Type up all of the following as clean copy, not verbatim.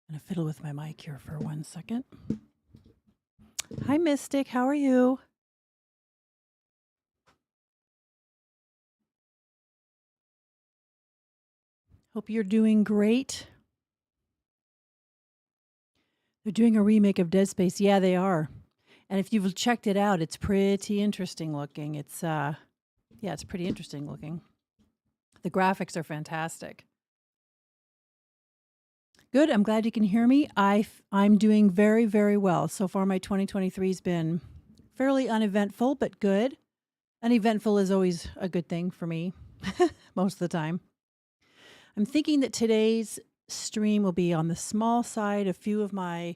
I'm going to fiddle with my mic here for 1 second. Hi, Mystic. How are you? Hope you're doing great. They're doing a remake of Dead Space. Yeah, they are. And if you've checked it out, it's pretty interesting looking. It's pretty interesting looking. The graphics are fantastic. Good. I'm glad you can hear me. I'm doing very, very well. So far, my 2023 has been fairly uneventful, but good. Uneventful is always a good thing for me most of the time. I'm thinking that today's stream will be on the small side. A few of my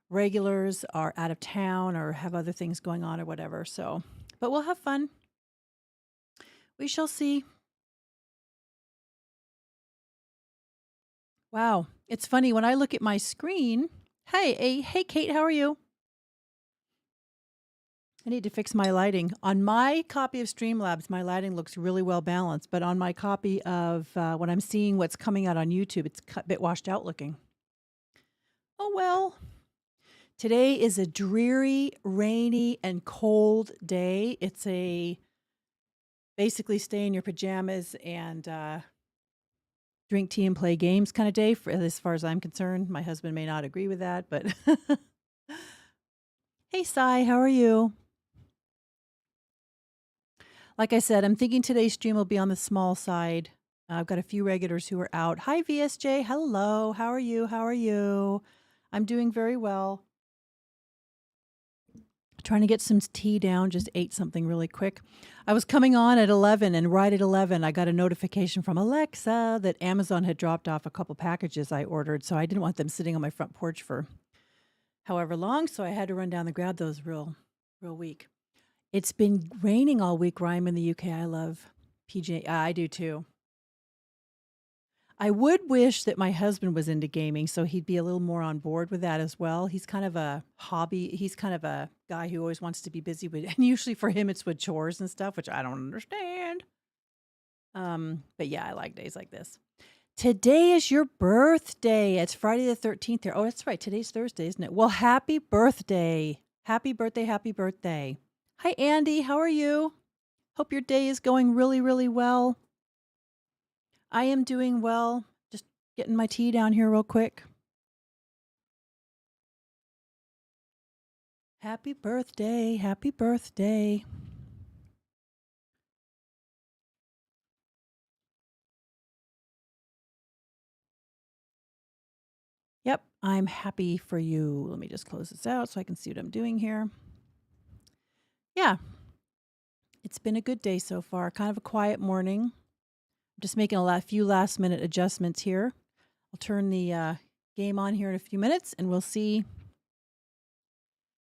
regulars are out of town or have other things going on or whatever. But we'll have fun. We shall see. Wow. It's funny when I look at my screen. Hey, Kate, how are you? I need to fix my lighting. On my copy of Streamlabs, my lighting looks really well balanced, but on my copy of when I'm seeing what's coming out on YouTube, it's a bit washed out looking. Oh, well. Today is a dreary, rainy, and cold day. It's basically stay in your pajamas and drink tea and play games kind of day, as far as I'm concerned. My husband may not agree with that, but hey, Sai, how are you? Like I said, I'm thinking today's stream will be on the small side. I've got a few regulars who are out. Hi, VSJ. Hello. How are you? How are you? I'm doing very well. Trying to get some tea down, just ate something really quick. I was coming on at 11, and right at 11, I got a notification from Alexa that Amazon had dropped off a couple packages I ordered, so I didn't want them sitting on my front porch for however long, so I had to run down and grab those real weak. It's been raining all week where I'm in the UK. I love PJ. I do too. I would wish that my husband was into gaming, so he'd be a little more on board with that as well. He's kind of a guy who always wants to be busy with, and usually for him it's with chores and stuff, which I don't understand. But yeah, I like days like this. Today is your birthday. It's Friday the 13th here. Oh, that's right. Today's Thursday, isn't it? Well, happy birthday. Happy birthday. Happy birthday. Hi, Andy. How are you? Hope your day is going really, really well. I am doing well. Just getting my tea down here real quick. Happy birthday. Happy birthday. Yep, I'm happy for you. Let me just close this out so I can see what I'm doing here. Yeah, it's been a good day so far. Kind of a quiet morning. I'm just making a few last minute adjustments here. I'll turn the game on here in a few minutes and we'll see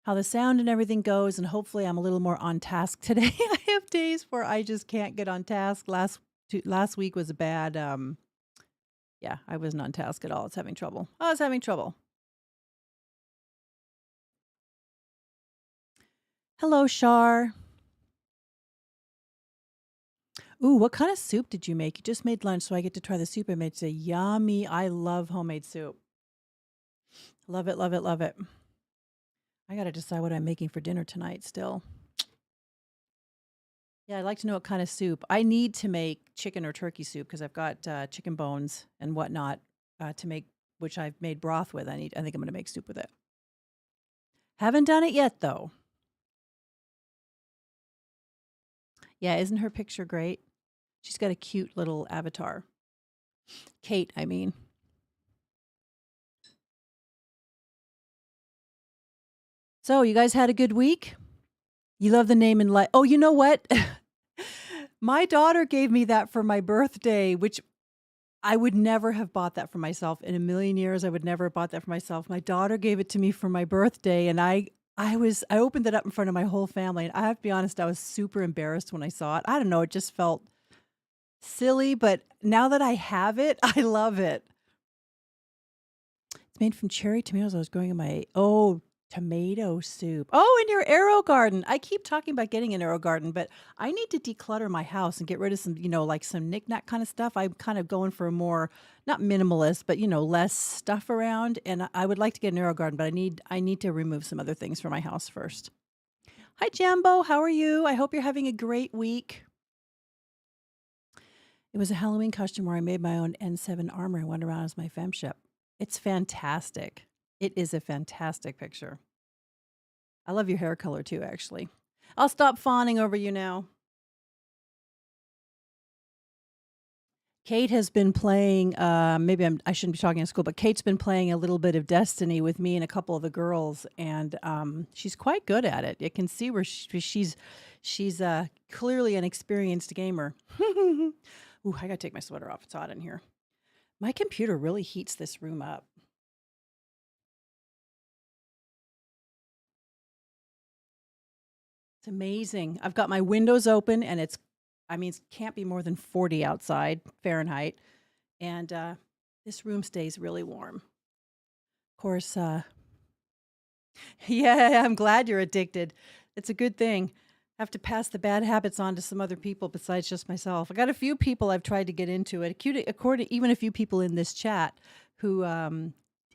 how the sound and everything goes. And hopefully I'm a little more on task today. I have days where I just can't get on task. Last week was a bad, I wasn't on task at all. I was having trouble. Hello, Shar. Ooh, what kind of soup did you make? You just made lunch, so I get to try the soup I made today. Yummy. I love homemade soup. Love it, love it, love it. I got to decide what I'm making for dinner tonight still. Yeah, I'd like to know what kind of soup. I need to make chicken or turkey soup because I've got chicken bones and whatnot to make, which I've made broth with. I think I'm going to make soup with it. Haven't done it yet, though. Yeah, isn't her picture great? She's got a cute little avatar. Kate, I mean. So, you guys had a good week? You love the name and light. Oh, you know what? My daughter gave me that for my birthday, which I would never have bought that for myself. In a million years, I would never have bought that for myself. My daughter gave it to me for my birthday, and I opened it up in front of my whole family, and I have to be honest, I was super embarrassed when I saw it. I don't know, it just felt silly, but now that I have it, I love it. It's made from cherry tomatoes I was growing in my Tomato soup. Oh, and your arrow garden. I keep talking about getting an arrow garden, but I need to declutter my house and get rid of some, like some knickknack kind of stuff. I'm kind of going for a more, not minimalist, but less stuff around. And I would like to get an arrow garden, but I need to remove some other things from my house first. Hi, Jambo. How are you? I hope you're having a great week. It was a Halloween costume where I made my own N7 armor and went around as my femship. It's fantastic. It is a fantastic picture. I love your hair color too, actually. I'll stop fawning over you now. Kate has been playing, maybe I shouldn't be talking at school, but Kate's been playing a little bit of Destiny with me and a couple of the girls, and she's quite good at it. You can see where she's clearly an experienced gamer. Ooh, I gotta take my sweater off. It's hot in here. My computer really heats this room up. It's amazing. I've got my windows open and it can't be more than 40 outside Fahrenheit. And this room stays really warm. Of course, yeah, I'm glad you're addicted. It's a good thing. I have to pass the bad habits on to some other people besides just myself. I got a few people I've tried to get into it. Even a few people in this chat who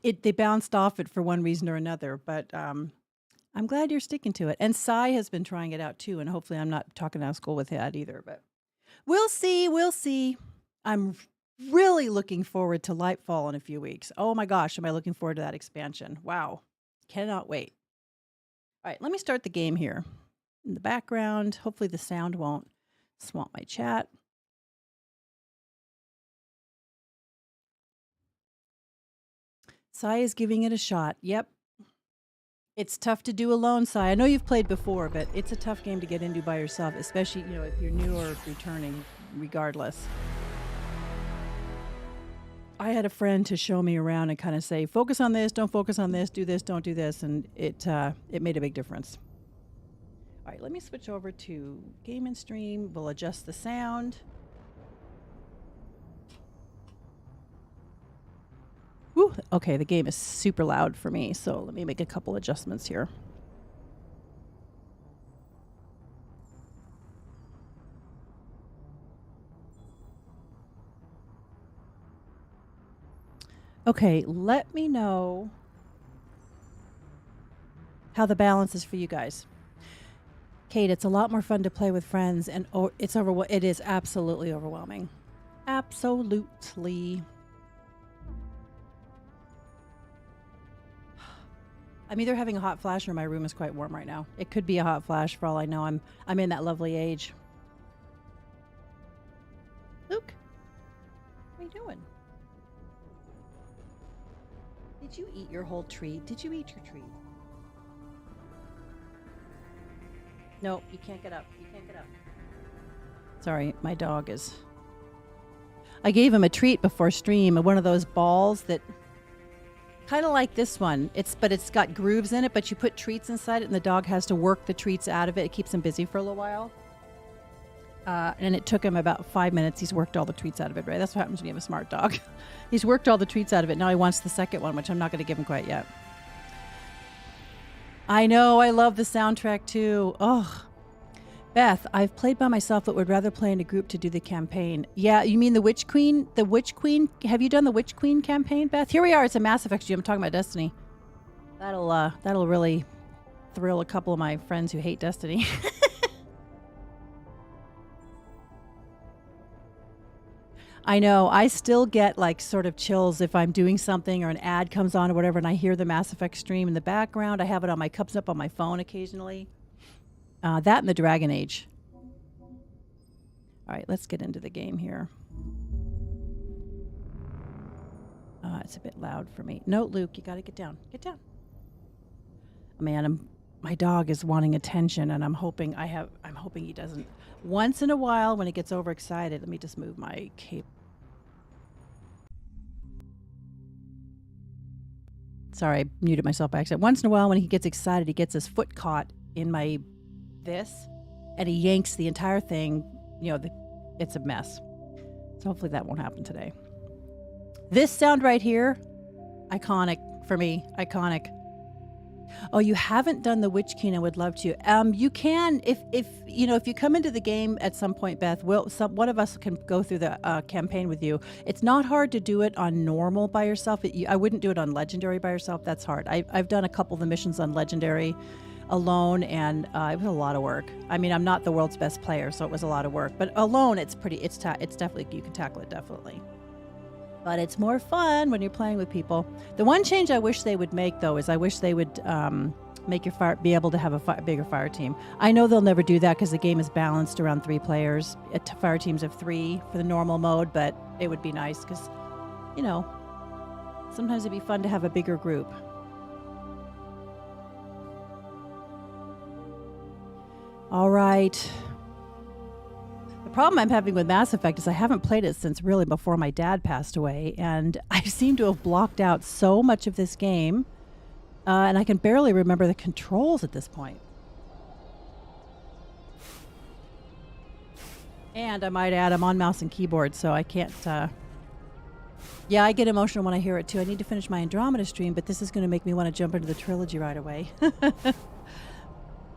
they bounced off it for one reason or another. But I'm glad you're sticking to it. And Sai has been trying it out too. And hopefully I'm not talking out of school with that either. But we'll see. We'll see. I'm really looking forward to Lightfall in a few weeks. Oh my gosh, am I looking forward to that expansion. Wow. Cannot wait. All right, let me start the game here. In the background, hopefully the sound won't swamp my chat. Sai is giving it a shot. Yep. It's tough to do alone, Sai. I know you've played before, but it's a tough game to get into by yourself, especially, if you're new or returning, regardless. I had a friend to show me around and kind of say, focus on this, don't focus on this, do this, don't do this, and it made a big difference. All right, let me switch over to Game and Stream. We'll adjust the sound. Whew, okay, the game is super loud for me, so let me make a couple adjustments here. Okay, let me know how the balance is for you guys. Kate, it's a lot more fun to play with friends, and it is absolutely overwhelming. Absolutely. I'm either having a hot flash or my room is quite warm right now. It could be a hot flash for all I know. I'm in that lovely age. Luke, what are you doing? Did you eat your whole treat? Did you eat your treat? No, you can't get up. You can't get up. Sorry, my dog is... I gave him a treat before stream, one of those balls that... Kind of like this one. It's got grooves in it, but you put treats inside it, and the dog has to work the treats out of it. It keeps him busy for a little while. And it took him about 5 minutes. He's worked all the treats out of it, right? That's what happens when you have a smart dog. He's worked all the treats out of it. Now he wants the second one, which I'm not going to give him quite yet. I know. I love the soundtrack, too. Oh, Beth, I've played by myself, but would rather play in a group to do the campaign. Yeah, you mean the Witch Queen? The Witch Queen? Have you done the Witch Queen campaign, Beth? Here we are. It's a Mass Effect game. I'm talking about Destiny. That'll really thrill a couple of my friends who hate Destiny. I know. I still get like sort of chills if I'm doing something or an ad comes on or whatever, and I hear the Mass Effect stream in the background. I have it on comes up on my phone occasionally. That and the Dragon Age. All right, let's get into the game here. It's a bit loud for me. No, Luke, you got to get down. Get down. Man, my dog is wanting attention, and I'm hoping he doesn't. Once in a while, when he gets overexcited, let me just move my cable. Sorry, I muted myself by accident. Once in a while, when he gets excited, he gets his foot caught in my this, and he yanks the entire thing. It's a mess. So hopefully that won't happen today. This sound right here, iconic for me. Iconic. Oh, you haven't done the Witch King. I would love to. You can if you know if you come into the game at some point, Beth. One of us can go through the campaign with you. It's not hard to do it on normal by yourself. I wouldn't do it on legendary by yourself. That's hard. I've done a couple of the missions on legendary alone, and it was a lot of work. I mean, I'm not the world's best player, so it was a lot of work. But alone, it's definitely, you can tackle it definitely. But it's more fun when you're playing with people. The one change I wish they would make, though, is I wish they would make your be able to have a bigger fire team. I know they'll never do that because the game is balanced around 3 players. Fire teams of 3 for the normal mode, but it would be nice because, you know, sometimes it'd be fun to have a bigger group. All right. The problem I'm having with Mass Effect is I haven't played it since really before my dad passed away, and I seem to have blocked out so much of this game, and I can barely remember the controls at this point. And I might add, I'm on mouse and keyboard, so I can't... Yeah, I get emotional when I hear it, too. I need to finish my Andromeda stream, but this is going to make me want to jump into the trilogy right away.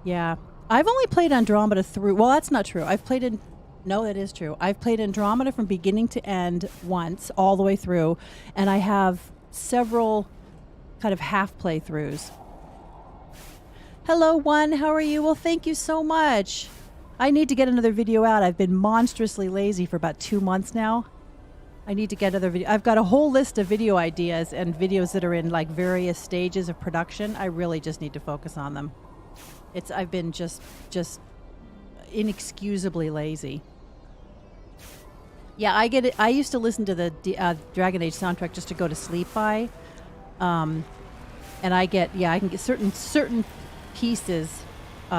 Yeah. I've only played Andromeda through... Well, that's not true. I've played in... No, that is true. I've played Andromeda from beginning to end once, all the way through, and I have several kind of half playthroughs. Hello, One. How are you? Well, thank you so much. I need to get another video out. I've been monstrously lazy for about 2 months now. I need to get another video. I've got a whole list of video ideas and videos that are in like various stages of production. I really just need to focus on them. I've been just inexcusably lazy. Yeah, I get it. I used to listen to the Dragon Age soundtrack just to go to sleep by, and I can get certain pieces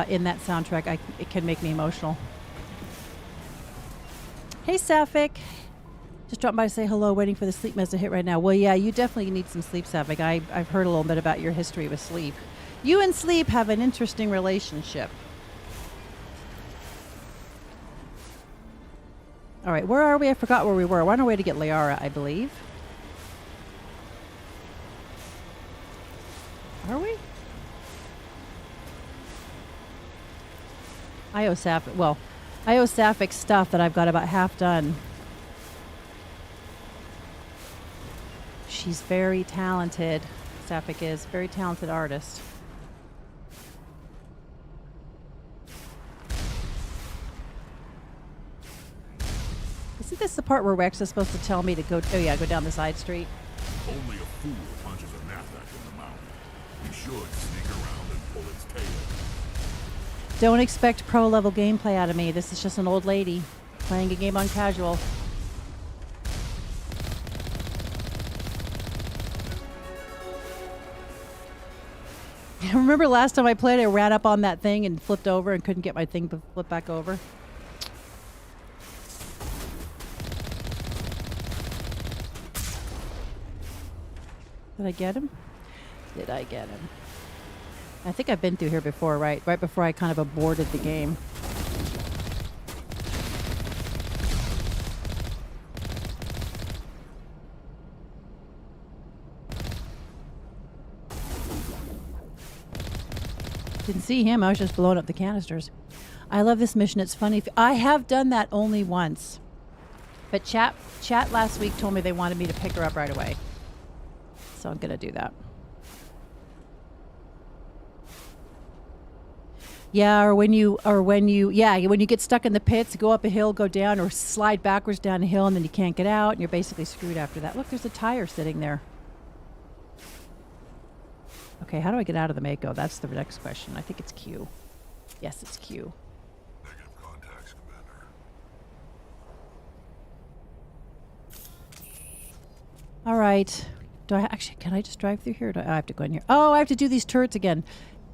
in that soundtrack. It can make me emotional. Hey, Sapphic. Just dropping by to say hello, waiting for the sleep meds to hit right now. Well, yeah, you definitely need some sleep, Sapphic. I've heard a little bit about your history with sleep. You and sleep have an interesting relationship. All right, where are we? I forgot where we were. We're on our way to get Liara, I believe. Are we? I owe Sapphic stuff that I've got about half done. She's very talented. Sapphic is a very talented artist. Isn't this the part where Rex is supposed to tell me to go? Oh yeah, go down the side street. Only a fool punches a Nathak in the mouth. You should sneak around and pull its tail. Don't expect pro-level gameplay out of me. This is just an old lady playing a game on casual. Remember last time I played, I ran up on that thing and flipped over and couldn't get my thing to flip back over? Did I get him? Did I get him? I think I've been through here before, right? Right before I kind of aborted the game. Didn't see him. I was just blowing up the canisters. I love this mission. It's funny. I have done that only once. But chat last week told me they wanted me to pick her up right away. So I'm going to do that. Yeah, when you get stuck in the pits, go up a hill, go down, or slide backwards down a hill, and then you can't get out, and you're basically screwed after that. Look, there's a tire sitting there. Okay, how do I get out of the Mako? That's the next question. I think it's Q. Yes, it's Q. Negative contacts, Commander. All right. Can I just drive through here? Or do I have to go in here? Oh, I have to do these turrets again.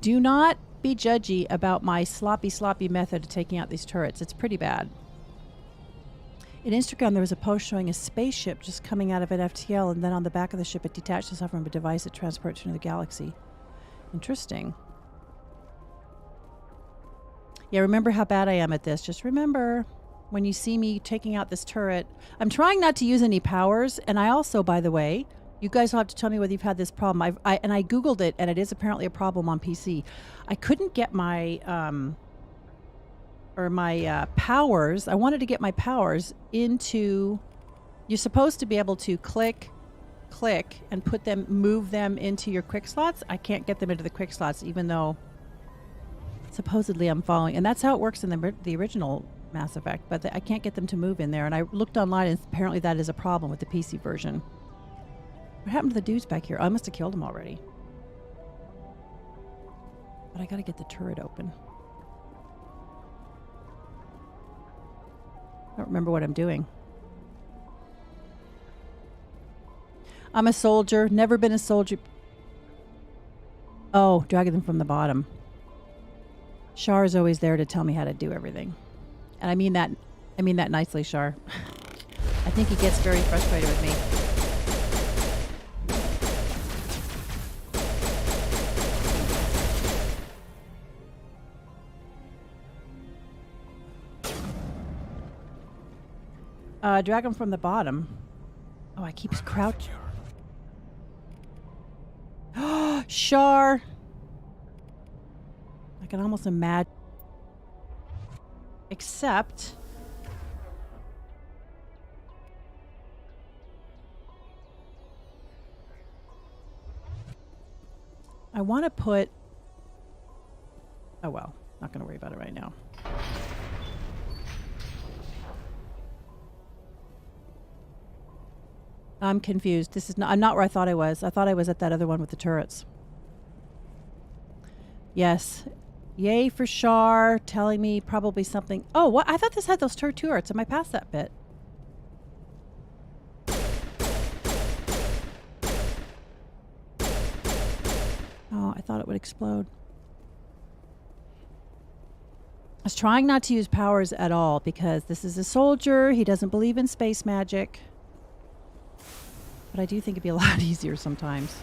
Do not be judgy about my sloppy method of taking out these turrets. It's pretty bad. In Instagram, there was a post showing a spaceship just coming out of an FTL, and then on the back of the ship, it detached itself from a device that transports it into the galaxy. Interesting. Yeah, remember how bad I am at this. Just remember, when you see me taking out this turret, I'm trying not to use any powers, and I also, by the way, You guys will have to tell me whether you've had this problem. I Googled it, and it is apparently a problem on PC. I couldn't get my powers. I wanted to get my powers into. You're supposed to be able to click, and move them into your quick slots. I can't get them into the quick slots, even though supposedly I'm following. And that's how it works in the original Mass Effect. But I can't get them to move in there. And I looked online, and apparently that is a problem with the PC version. What happened to the dudes back here? I must have killed them already. But I gotta get the turret open. I don't remember what I'm doing. I'm a soldier. Never been a soldier. Oh, dragging them from the bottom. Shar is always there to tell me how to do everything. And I mean that nicely, Shar. I think he gets very frustrated with me. Drag him from the bottom. Oh, I keep crouching. Shar! I can almost imagine. Except... I want to put... Oh well, not going to worry about it right now. I'm confused. This is not. I'm not where I thought I was. I thought I was at that other one with the turrets. Yes. Yay for Shar telling me probably something. Oh, what? I thought this had those turrets. Am I past that bit? Oh, I thought it would explode. I was trying not to use powers at all because this is a soldier. He doesn't believe in space magic. But I do think it'd be a lot easier sometimes.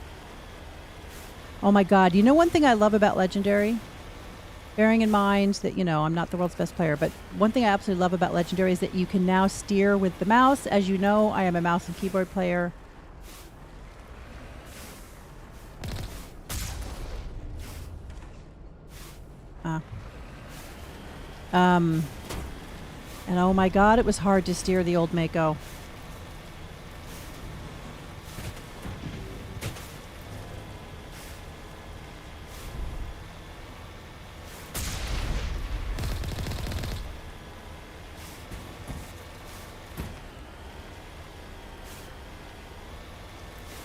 Oh my God. You know one thing I love about Legendary? Bearing in mind that, you know, I'm not the world's best player, but one thing I absolutely love about Legendary is that you can now steer with the mouse. As you know, I am a mouse and keyboard player. And oh my God, it was hard to steer the old Mako.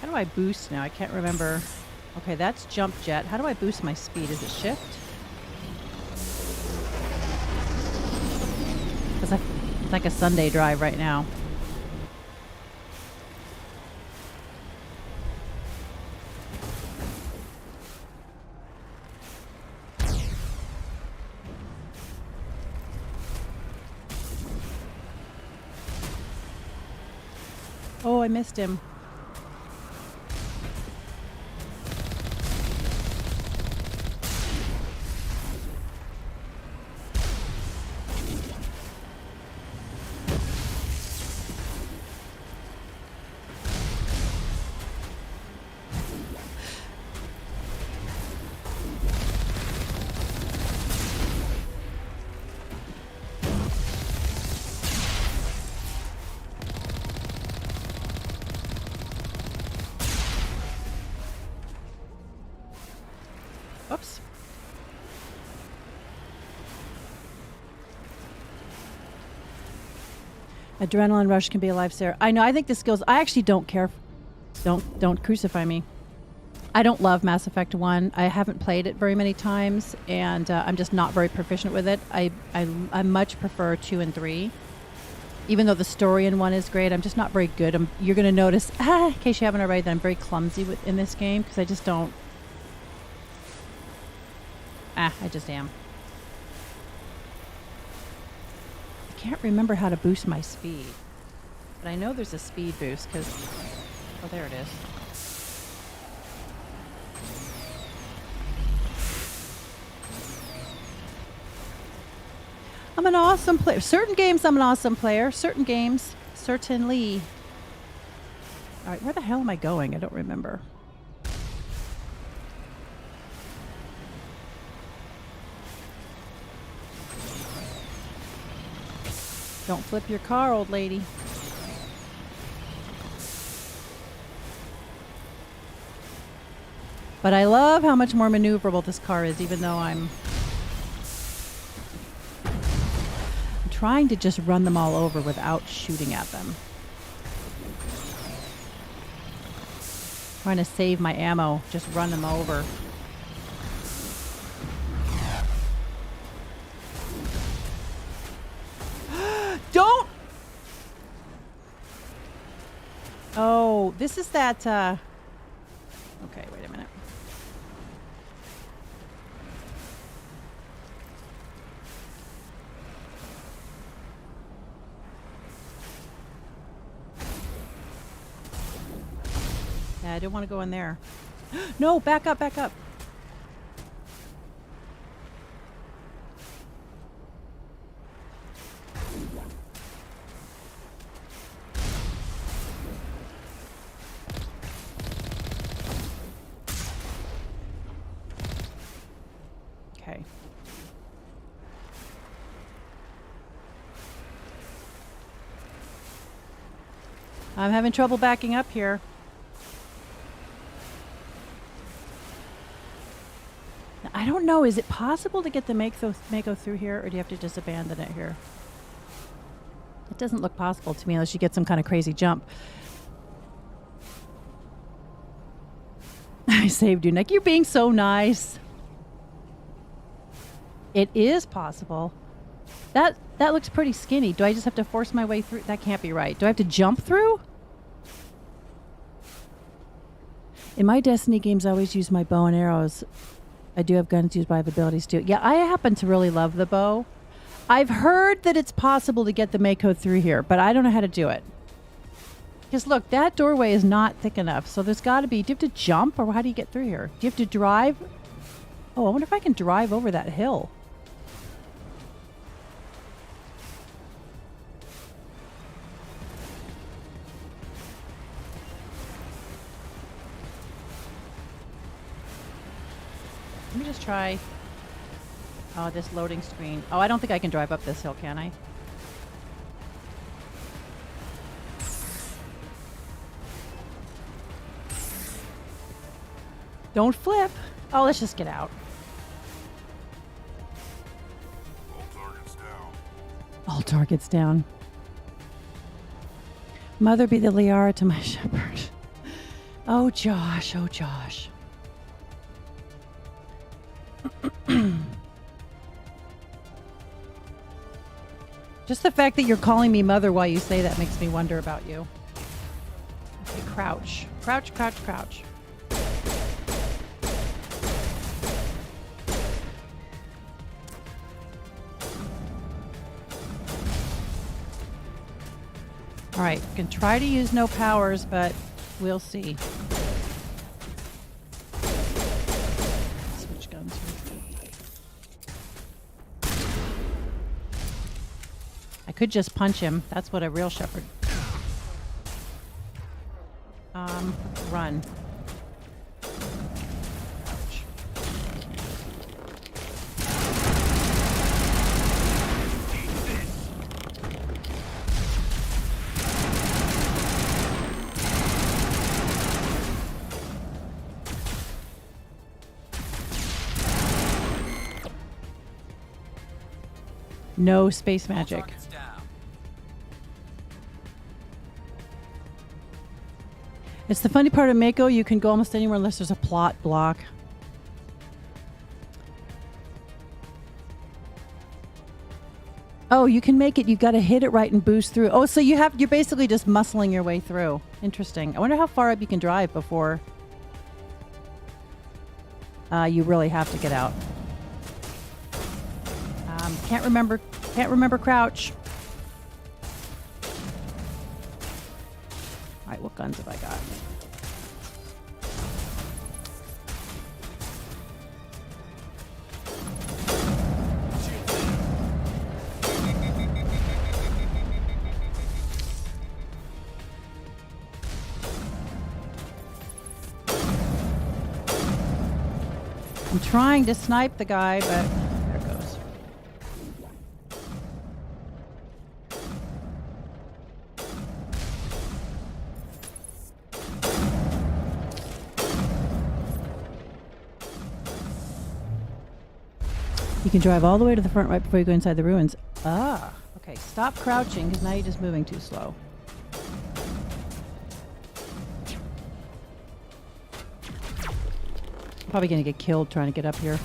How do I boost now? I can't remember. Okay, that's jump jet. How do I boost my speed? Is it shift? Because it's like a Sunday drive right now. Oh, I missed him. Oops. Adrenaline rush can be a lifesaver. I know. I think the skills. I actually don't care. Don't crucify me. I don't love Mass Effect 1. I haven't played it very many times, and I'm just not very proficient with it. I much prefer 2 and 3. Even though the story in 1 is great, I'm just not very good. You're going to notice, in case you haven't already, that I'm very clumsy in this game because I just don't. I just am. I can't remember how to boost my speed. But I know there's a speed boost because... Oh, there it is. I'm an awesome player. Certain games I'm an awesome player. Certain games, certainly. All right, where the hell am I going? I don't remember. Don't flip your car, old lady. But I love how much more maneuverable this car is, even though I'm trying to just run them all over without shooting at them. Trying to save my ammo, just run them over. Don't! Oh, this is that, okay, wait a minute. Yeah, I don't want to go in there. No, back up, back up. Okay. I'm having trouble backing up here. I don't know. Is it possible to get the Mako through here, or do you have to just abandon it here? It doesn't look possible to me unless you get some kind of crazy jump. I saved you, Nick. You're being so nice. It is possible. That looks pretty skinny. Do I just have to force my way through? That can't be right. Do I have to jump through? In my Destiny games, I always use my bow and arrows. I do have guns used, but I have abilities too. Yeah, I happen to really love the bow. I've heard that it's possible to get the Mako through here, but I don't know how to do it. Because look, that doorway is not thick enough, so there's got to be... Do you have to jump, or how do you get through here? Do you have to drive? Oh, I wonder if I can drive over that hill. Let me just try. Oh, this loading screen. Oh, I don't think I can drive up this hill, can I? Don't flip. Oh, let's just get out. All targets down. All targets down. Mother be the Liara to my shepherd. Oh, Josh. Oh, Josh. Just the fact that you're calling me mother while you say that makes me wonder about you. Okay, crouch. Crouch, crouch, crouch. All right, can try to use no powers, but we'll see. Switch guns. I could just punch him. That's what a real shepherd. Run. Ouch. No space magic. It's the funny part of Mako, you can go almost anywhere unless there's a plot block. Oh, you can make it. You've got to hit it right and boost through. Oh, so you're basically just muscling your way through. Interesting. I wonder how far up you can drive before you really have to get out. Can't remember crouch. All right, what guns have I got? I'm trying to snipe the guy, but there it goes. You can drive all the way to the front right before you go inside the ruins. Ah, okay. Stop crouching because now you're just moving too slow. Probably going to get killed trying to get up here.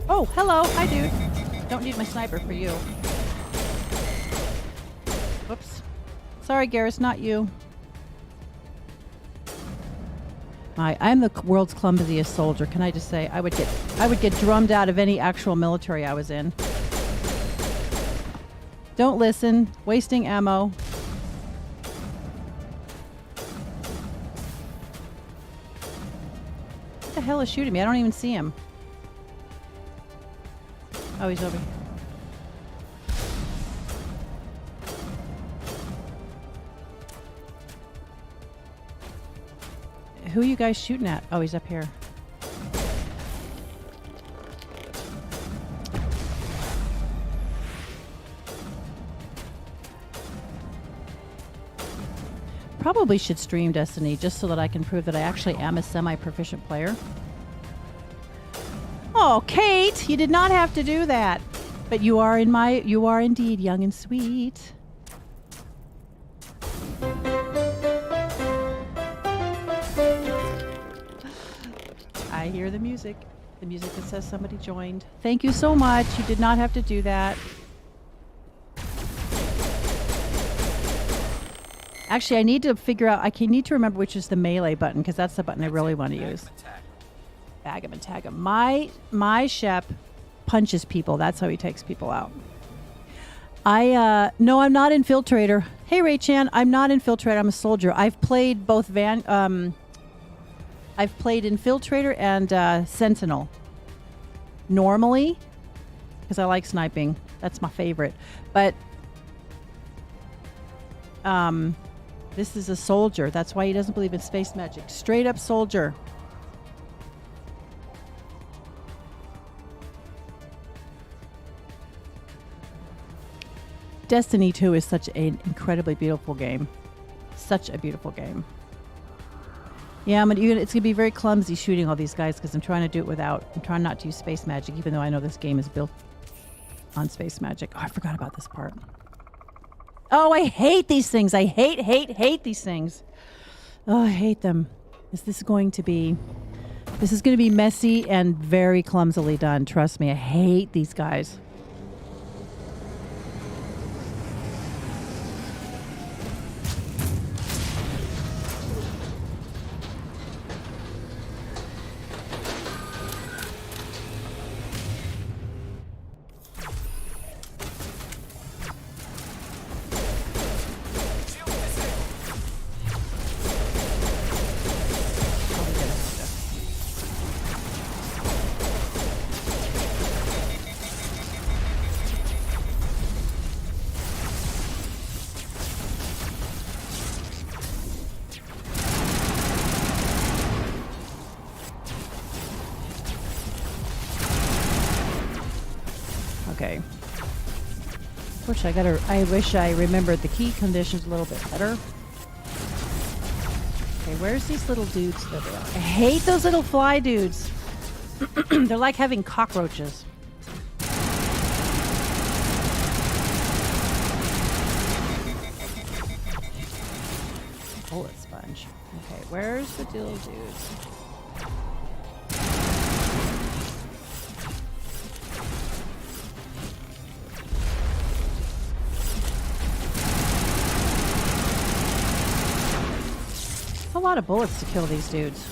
Oh, hello. Hi, dude. Don't need my sniper for you. Oops. Sorry, Garrus, not you. I'm the world's clumsiest soldier. Can I just say, I would get drummed out of any actual military I was in. Don't listen. Wasting ammo. What the hell is shooting me? I don't even see him. Oh, he's over here. Who are you guys shooting at? Oh, he's up here. Probably should stream Destiny just so that I can prove that I actually am a semi-proficient player. Oh, Kate, you did not have to do that. But you are indeed young and sweet. I hear the music. The music that says somebody joined. Thank you so much. You did not have to do that. Actually, I need to figure out, I need to remember which is the melee button, because that's the button I really want to use. Bag him and tag him. My Shep punches people. That's how he takes people out. No, I'm not Infiltrator. Hey, Ray Chan, I'm not Infiltrator. I'm a soldier. I've played both I've played Infiltrator and Sentinel. Normally, because I like sniping. That's my favorite. But this is a soldier. That's why he doesn't believe in space magic. Straight up soldier. Destiny 2 is such an incredibly beautiful game. Such a beautiful game. Yeah, it's going to be very clumsy shooting all these guys because I'm trying to do it without... I'm trying not to use space magic, even though I know this game is built on space magic. Oh, I forgot about this part. Oh, I hate these things. I hate these things. Oh, I hate them. This is going to be messy and very clumsily done. Trust me, I hate these guys. Okay. I wish I remembered the key conditions a little bit better. Okay, where's these little dudes that are? I hate those little fly dudes. They're like having cockroaches. Bullet sponge. Okay, where's the little dudes? A lot of bullets to kill these dudes.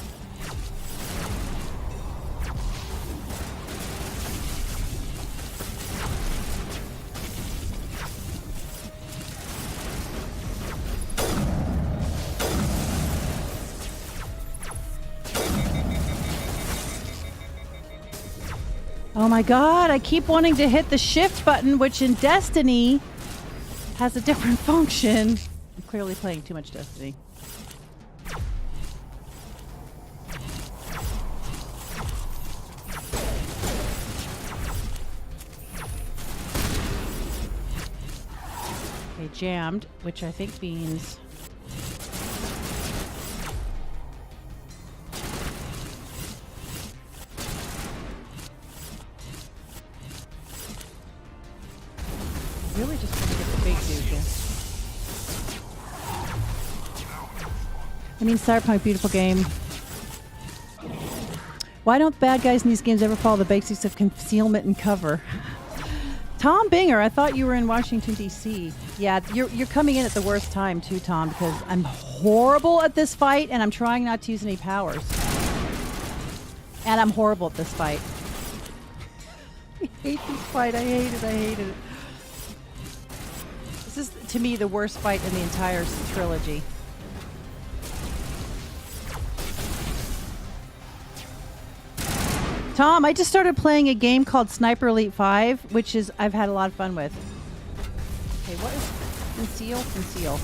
Oh my god, I keep wanting to hit the shift button, which in Destiny has a different function. I'm clearly playing too much Destiny. jammed, which I think means... really just want to get the big dude here. I mean, Cyberpunk, beautiful game. Why don't bad guys in these games ever follow the basics of concealment and cover? Tom Binger, I thought you were in Washington, D.C. Yeah, you're coming in at the worst time too, Tom, because I'm horrible at this fight and I'm trying not to use any powers. And I'm horrible at this fight. I hate this fight. I hate it. I hate it. This is, to me, the worst fight in the entire trilogy. Tom, I just started playing a game called Sniper Elite 5, which is I've had a lot of fun with. Okay, what is conceal? Conceal.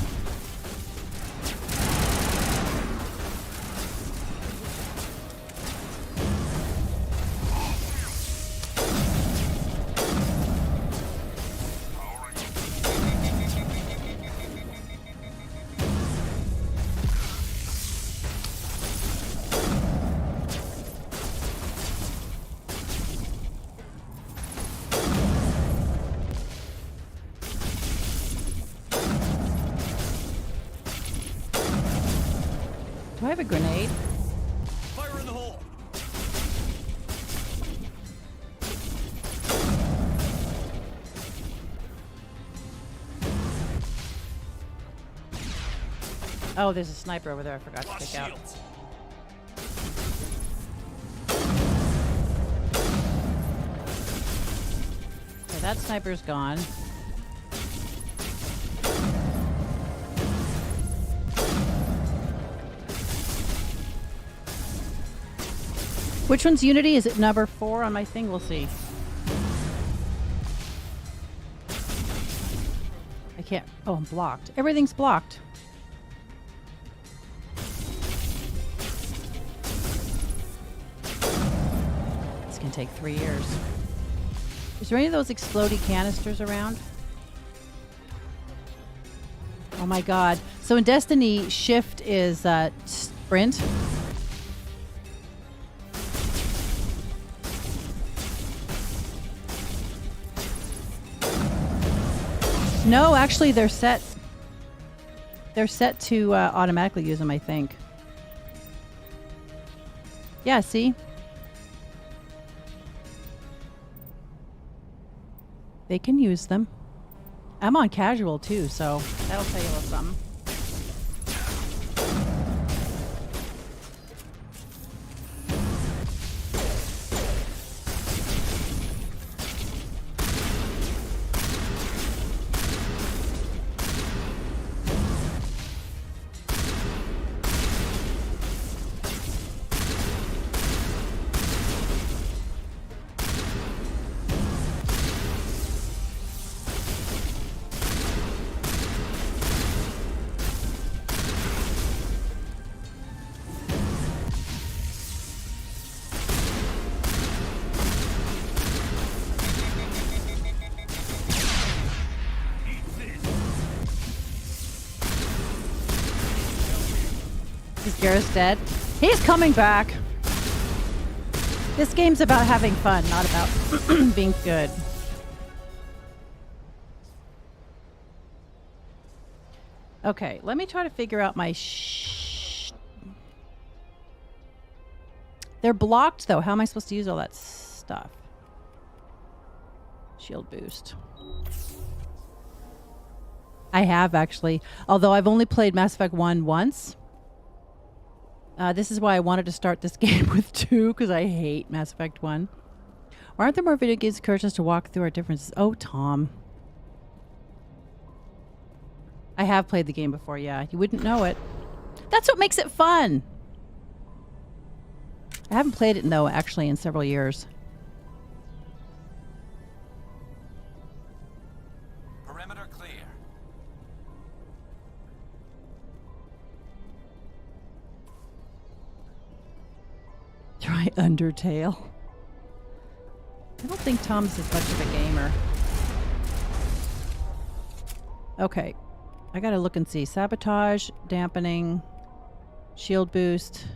Do I have a grenade? Fire in the hole. Oh, there's a sniper over there I forgot to Lost pick out. shields. Okay, that sniper's gone. Which one's Unity? Is it number 4 on my thing? We'll see. I can't. Oh, I'm blocked. Everything's blocked. This can take 3 years. Is there any of those explodey canisters around? Oh my god. So in Destiny, shift is sprint. No, actually, they're set. They're set to automatically use them, I think. Yeah, see? They can use them. I'm on casual, too, so that'll tell you a little something. Is Garrus dead? He's coming back. This game's about having fun, not about being good. Okay, let me try to figure out my They're blocked, though. How am I supposed to use all that stuff? Shield boost. I have, actually. Although I've only played Mass Effect 1 once. This is why I wanted to start this game with 2, because I hate Mass Effect 1. Why aren't there more video games encourage us to walk through our differences? Oh, Tom. I have played the game before, yeah. You wouldn't know it. That's what makes it fun! I haven't played it, though, actually, in several years. Perimeter clear. Try Undertale. I don't think Tom's as much of a gamer. Okay. I gotta look and see. Sabotage, dampening, shield boost.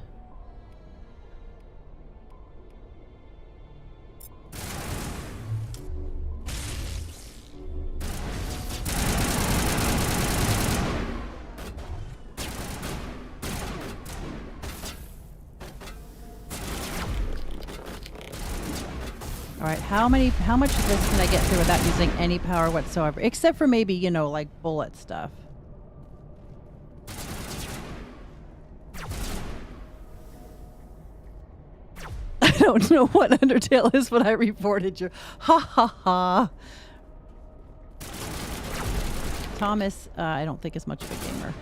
All right, how much of this can I get through without using any power whatsoever? Except for maybe, you know, like bullet stuff. I don't know what Undertale is, but I reported you. Ha ha ha. Thomas, I don't think is much of a gamer.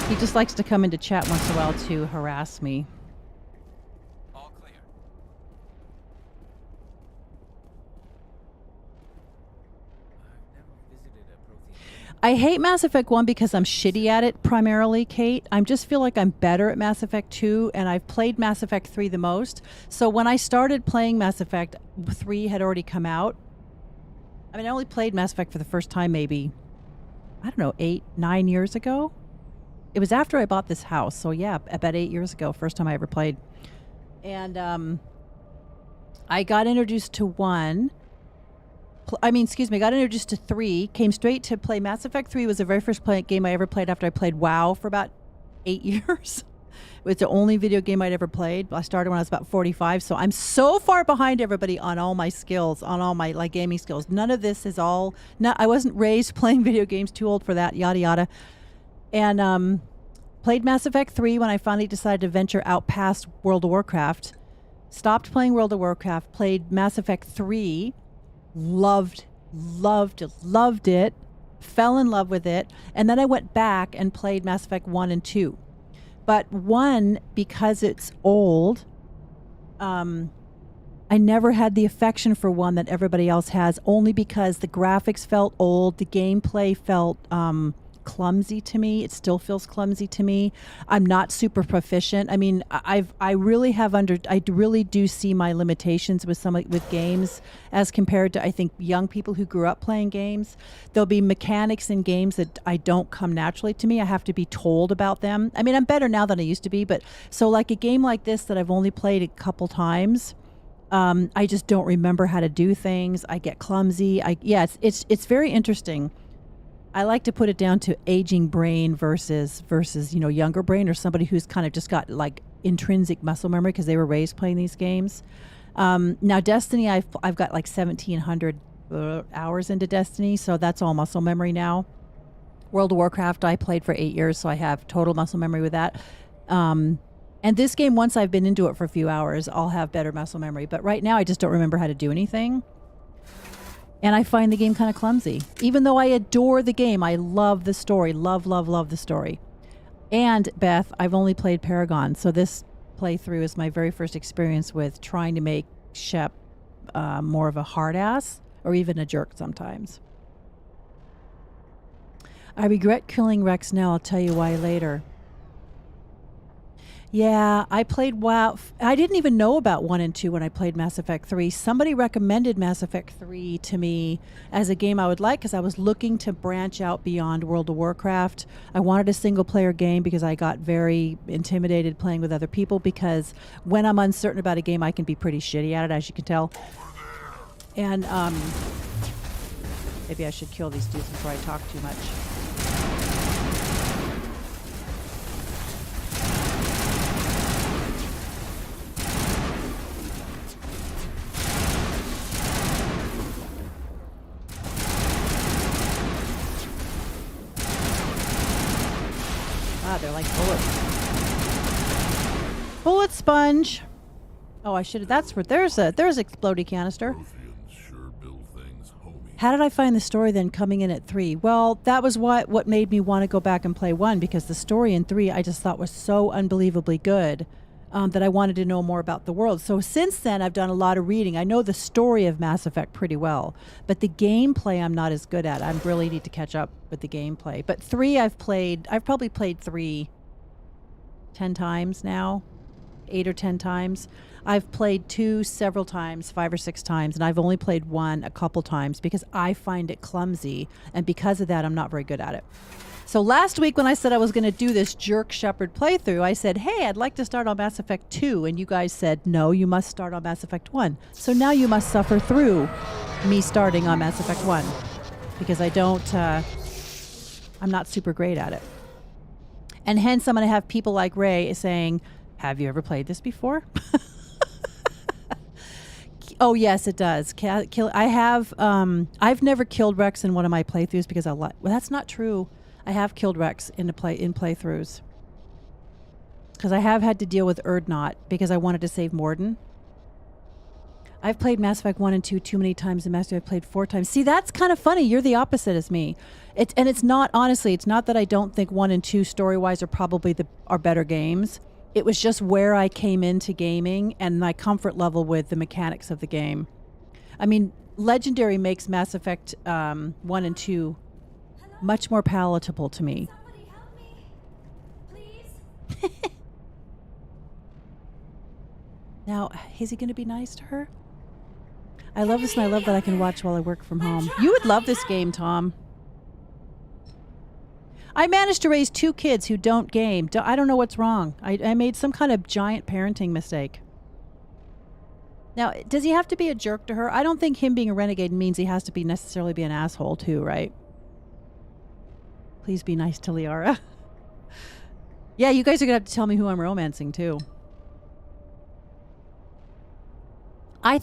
He just likes to come into chat once in a while to harass me. All clear. I've never visited a protein. I hate Mass Effect 1 because I'm shitty at it primarily, Kate. I just feel like I'm better at Mass Effect 2, and I've played Mass Effect 3 the most. So when I started playing Mass Effect, 3 had already come out. I mean, I only played Mass Effect for the first time maybe, I don't know, 8, 9 years ago. It was after I bought this house. So yeah, about 8 years ago, first time I ever played. And I got introduced to 1. I got introduced to 3, came straight to play Mass Effect 3 was the very first game I ever played after I played WoW for about 8 years. It was the only video game I'd ever played. I started when I was about 45, so I'm so far behind everybody on all my skills, on all my like gaming skills. None of this is all, I wasn't raised playing video games, too old for that, yada yada. And played Mass Effect 3 when I finally decided to venture out past World of Warcraft. Stopped playing World of Warcraft, played Mass Effect 3, loved it, fell in love with it, and then I went back and played Mass Effect 1 and 2. But 1, because it's old, I never had the affection for 1 that everybody else has, only because the graphics felt old, the gameplay felt clumsy to me. It still feels clumsy to me. I'm not super proficient. I mean, I really do see my limitations with games as compared to, I think, young people who grew up playing games. There'll be mechanics in games that I don't come naturally to me. I have to be told about them. I mean, I'm better now than I used to be, but so like a game like this that I've only played a couple times, I just don't remember how to do things. I get clumsy. It's very interesting. I like to put it down to aging brain versus younger brain, or somebody who's kind of just got like intrinsic muscle memory because they were raised playing these games. Now Destiny, I've got like 1,700 hours into Destiny, so that's all muscle memory now. World of Warcraft I played for 8 years, so I have total muscle memory with that. And this game, once I've been into it for a few hours, I'll have better muscle memory. But right now I just don't remember how to do anything. And I find the game kind of clumsy. Even though I adore the game, I love the story. Love the story. And, Beth, I've only played Paragon, so this playthrough is my very first experience with trying to make Shep more of a hard ass, or even a jerk sometimes. I regret killing Rex now. I'll tell you why later. Yeah, I played WoW. I didn't even know about 1 and 2 when I played Mass Effect 3. Somebody recommended Mass Effect 3 to me as a game I would like because I was looking to branch out beyond World of Warcraft. I wanted a single-player game because I got very intimidated playing with other people, because when I'm uncertain about a game, I can be pretty shitty at it, as you can tell. And maybe I should kill these dudes before I talk too much. They're like bullets. Bullet sponge. Oh, I should have. That's where there's explodey canister. Sure build things, homie. How did I find the story then coming in at 3? Well, that was what made me want to go back and play 1, because the story in 3 I just thought was so unbelievably good that I wanted to know more about the world. So since then, I've done a lot of reading. I know the story of Mass Effect pretty well, but the gameplay I'm not as good at. I really need to catch up with the gameplay. But 3 I've probably played 3 10 times now. 8 or 10 times. I've played 2 several times, 5 or 6 times, and I've only played 1 a couple times because I find it clumsy, and because of that, I'm not very good at it. So last week when I said I was going to do this Jerk Shepherd playthrough, I said, hey, I'd like to start on Mass Effect 2, and you guys said, no, you must start on Mass Effect 1. So now you must suffer through me starting on Mass Effect 1 because I'm not super great at it. And hence I'm going to have people like Ray saying, have you ever played this before? Oh, yes, it does. I have. I've never killed Rex in one of my playthroughs because well, that's not true. I have killed Rex in playthroughs because I have had to deal with Erdnot because I wanted to save Morden. I've played Mass Effect 1 and 2 too many times, and Mass Effect I've played 4 times. See, that's kind of funny. You're the opposite as me. It's not, honestly, it's not that I don't think 1 and 2 story-wise are probably are better games. It was just where I came into gaming and my comfort level with the mechanics of the game. I mean, Legendary makes Mass Effect 1 and 2 much more palatable to me. Somebody help me, please. Now, is he going to be nice to her? I love this, and I love that I can watch while I work from home. You would love this game, Tom. I managed to raise 2 kids who don't game. I don't know what's wrong. I made some kind of giant parenting mistake. Now, does he have to be a jerk to her? I don't think him being a renegade means he has to necessarily be an asshole too, right? Please be nice to Liara. Yeah, you guys are going to have to tell me who I'm romancing too. I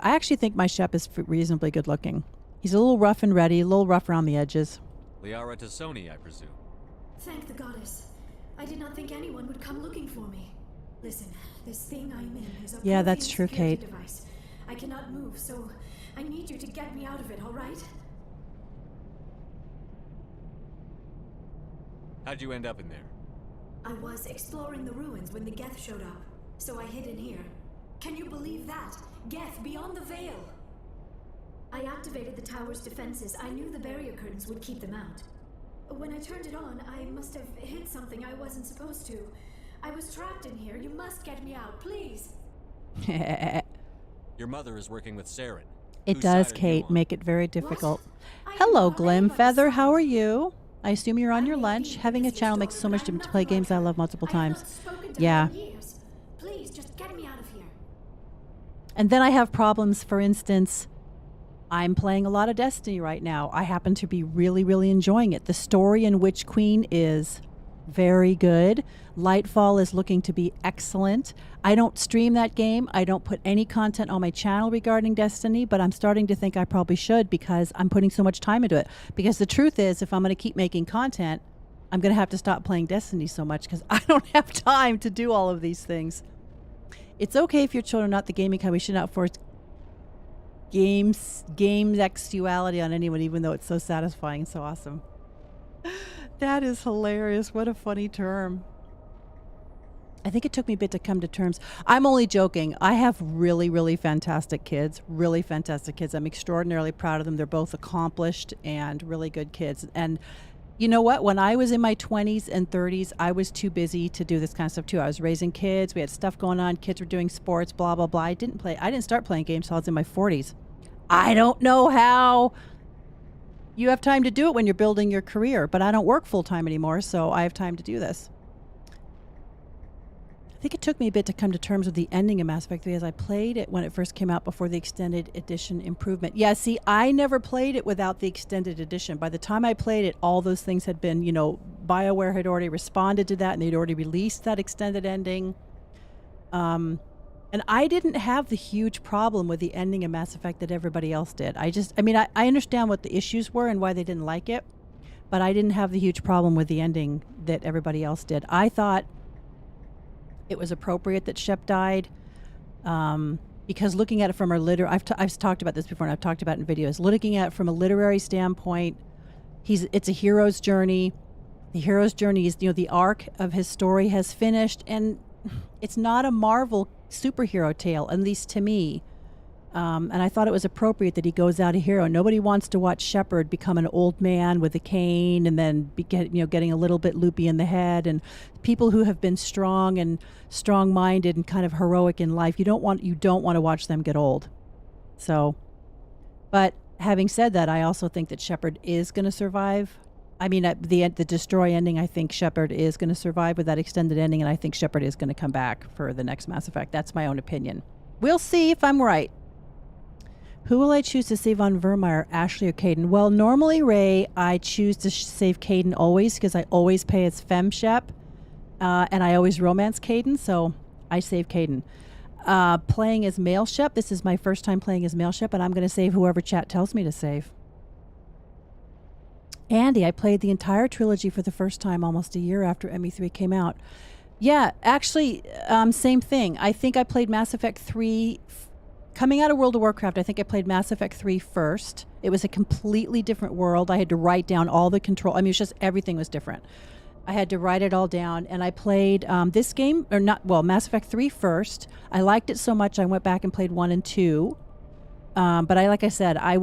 actually think my Shep is reasonably good looking. He's a little rough and ready, a little rough around the edges. Liara to Sony, I presume. Thank the goddess. I did not think anyone would come looking for me. Listen, this thing I'm in is a Yeah, that's Prothean true, security Kate. device. I cannot move, so I need you to get me out of it, all right? How'd you end up in there? I was exploring the ruins when the Geth showed up, so I hid in here. Can you believe that? Geth beyond the veil! I activated the tower's defenses. I knew the barrier curtains would keep them out. When I turned it on, I must have hit something I wasn't supposed to. I was trapped in here. You must get me out, please. Your mother is working with Saren. It Whose does, side are you Kate, on? make it very difficult. I am Hello, not Glim anybody's Feather. side. How are you? I assume you're on I your may lunch. be Having a this channel daughter, makes so but much I'm to nothing play like games I her. love multiple I have times. not spoken to Yeah. her in years. Please, just get me out of here. And then I have problems. For instance, I'm playing a lot of Destiny right now. I happen to be really, really enjoying it. The story in Witch Queen is very good. Lightfall is looking to be excellent. I don't stream that game. I don't put any content on my channel regarding Destiny, but I'm starting to think I probably should because I'm putting so much time into it. Because the truth is, if I'm going to keep making content, I'm going to have to stop playing Destiny so much because I don't have time to do all of these things. It's okay if your children are not the gaming kind. We should not force game sexuality on anyone, even though it's so satisfying and so awesome. That is hilarious. What a funny term. I think it took me a bit to come to terms. I'm only joking. I have really, really fantastic kids. Really fantastic kids. I'm extraordinarily proud of them. They're both accomplished and really good kids. And you know what? When I was in my 20s and 30s, I was too busy to do this kind of stuff too. I was raising kids. We had stuff going on. Kids were doing sports, blah, blah, blah. I didn't start playing games until I was in my 40s. I don't know how you have time to do it when you're building your career, but I don't work full time anymore, so I have time to do this. I think it took me a bit to come to terms with the ending of Mass Effect 3 as I played it when it first came out before the extended edition improvement. Yeah, see, I never played it without the extended edition. By the time I played it, all those things had been, BioWare had already responded to that and they'd already released that extended ending. And I didn't have the huge problem with the ending of Mass Effect that everybody else did. I understand what the issues were and why they didn't like it, but I didn't have the huge problem with the ending that everybody else did. I thought it was appropriate that Shep died because looking at it from I've talked about this before and I've talked about it in videos. Looking at it from a literary standpoint, it's a hero's journey. The hero's journey is, the arc of his story has finished, and it's not a Marvel superhero tale, at least to me. And I thought it was appropriate that he goes out a hero. Nobody wants to watch Shepard become an old man with a cane and then getting a little bit loopy in the head. And people who have been strong and strong-minded and kind of heroic in life, you don't want to watch them get old. So, but having said that, I also think that Shepard is going to survive. I mean, at the destroy ending, I think Shepard is going to survive with that extended ending, and I think Shepard is going to come back for the next Mass Effect. That's my own opinion. We'll see if I'm right. Who will I choose to save on Vermeer, Ashley or Caden? Well, normally, Ray, I choose to save Caden always because I always pay as Fem Shep, and I always romance Caden, so I save Caden. Playing as male Shep, this is my first time playing as male Shep, and I'm going to save whoever chat tells me to save. Andy, I played the entire trilogy for the first time almost a year after ME3 came out. Yeah, actually, same thing. I think I played Mass Effect 3... Coming out of World of Warcraft, I think I played Mass Effect 3 first. It was a completely different world. I had to write down all the control. I mean, it's just everything was different. I had to write it all down, and I played this game, Mass Effect 3 first. I liked it so much, I went back and played 1 and 2. But like I said, I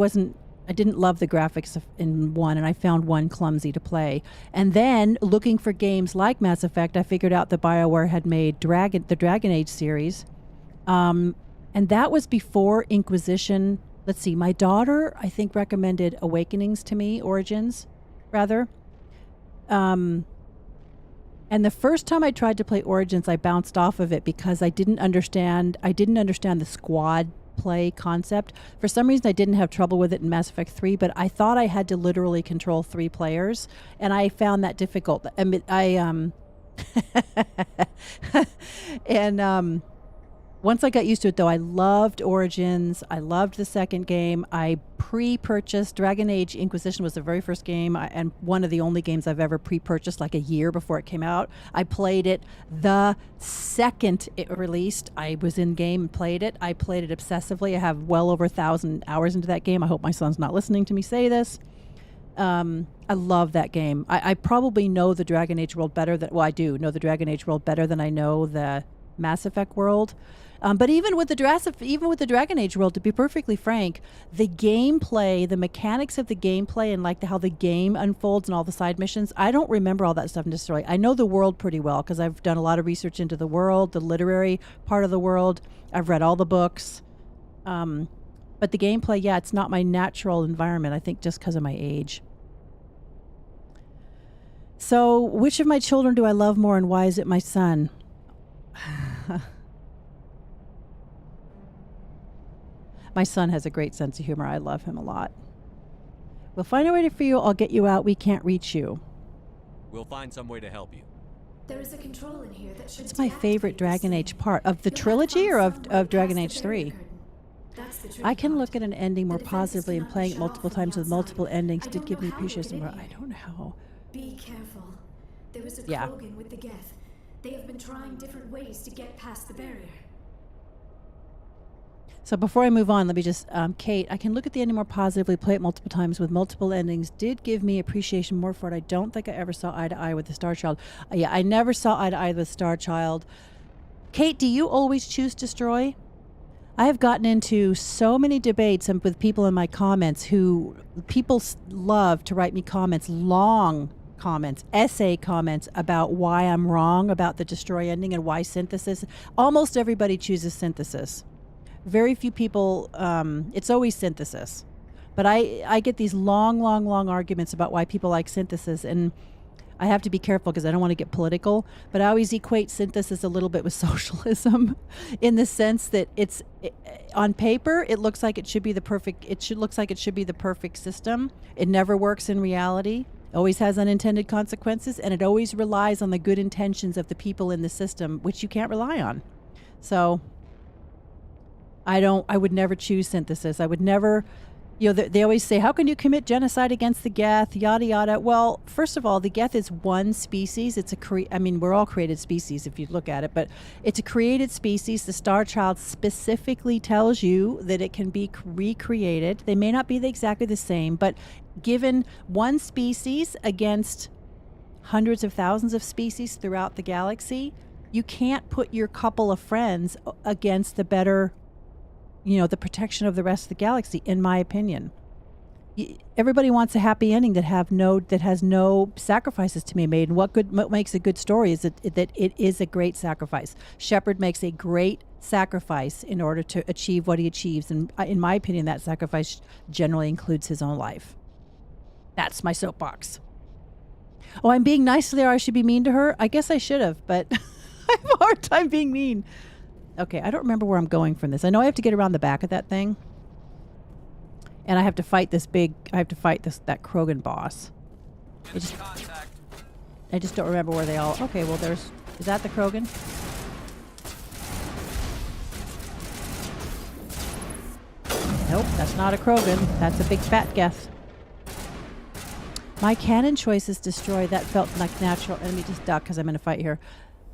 didn't love the graphics in 1, and I found 1 clumsy to play. And then, looking for games like Mass Effect, I figured out that BioWare had made the Dragon Age series. And that was before Inquisition. Let's see, my daughter, I think, recommended Awakenings to me, Origins, rather. And the first time I tried to play Origins, I bounced off of it because I didn't understand the squad play concept. For some reason, I didn't have trouble with it in Mass Effect 3, but I thought I had to literally control 3 players, and I found that difficult. Once I got used to it, though, I loved Origins. I loved the second game. I pre-purchased Dragon Age Inquisition was the very first game and one of the only games I've ever pre-purchased like a year before it came out. I played it the second it released. I was in game and played it. I played it obsessively. I have well over 1,000 hours into that game. I hope my son's not listening to me say this. I love that game. I probably know the Dragon Age world better than, I do know the Dragon Age world better than I know the Mass Effect world. But even with the Dragon Age world, to be perfectly frank, the gameplay, the mechanics of the gameplay, and how the game unfolds and all the side missions, I don't remember all that stuff necessarily. I know the world pretty well because I've done a lot of research into the world, the literary part of the world. I've read all the books. But the gameplay, it's not my natural environment. I think just because of my age. So, which of my children do I love more, and why is it my son? My son has a great sense of humor. I love him a lot. We'll find a way for you. I'll get you out. We can't reach you. We'll find some way to help you. There is a control in here that should It's my favorite Dragon Age part. Of the trilogy or of Dragon Age 3? I can look at an ending more positively, and playing it multiple times with multiple endings did give me appreciation. I don't know. Be careful. There is a Krogan with the Geth. They have been trying different ways to get past the barrier. So before I move on, let me just, Kate, I can look at the ending more positively, play it multiple times with multiple endings, did give me appreciation more for it. I don't think I ever saw eye to eye with the Star Child. I never saw eye to eye with Star Child. Kate, do you always choose destroy? I have gotten into so many debates with people in my comments people love to write me comments, long comments, essay comments about why I'm wrong about the destroy ending and why synthesis. Almost everybody chooses synthesis. Very few people, it's always synthesis. But I get these long arguments about why people like synthesis, and I have to be careful because I don't want to get political, but I always equate synthesis a little bit with socialism in the sense that on paper, it looks like it should be the perfect system. It never works in reality. Always has unintended consequences, and it always relies on the good intentions of the people in the system, which you can't rely on. So I would never choose synthesis. I would never, they always say, how can you commit genocide against the Geth, yada, yada. Well, first of all, the Geth is one species. It's we're all created species if you look at it, but it's a created species. The Star Child specifically tells you that it can be recreated. They may not be exactly the same, but given one species against hundreds of thousands of species throughout the galaxy, you can't put your couple of friends against the better the protection of the rest of the galaxy, in my opinion. Everybody wants a happy ending that has no sacrifices to be made. And what makes a good story is that it is a great sacrifice. Shepard makes a great sacrifice in order to achieve what he achieves, and in my opinion, that sacrifice generally includes his own life. That's my soapbox. Oh, I'm being nice to her. I should be mean to her. I guess I should have, but I have a hard time being mean. Okay, I don't remember where I'm going from this. I know I have to get around the back of that thing. And I have to fight that Krogan boss. I just don't remember where they all... Okay, well is that the Krogan? Nope, that's not a Krogan. That's a big fat Geth. My cannon choices destroy that felt like natural... Let me just duck because I'm in a fight here.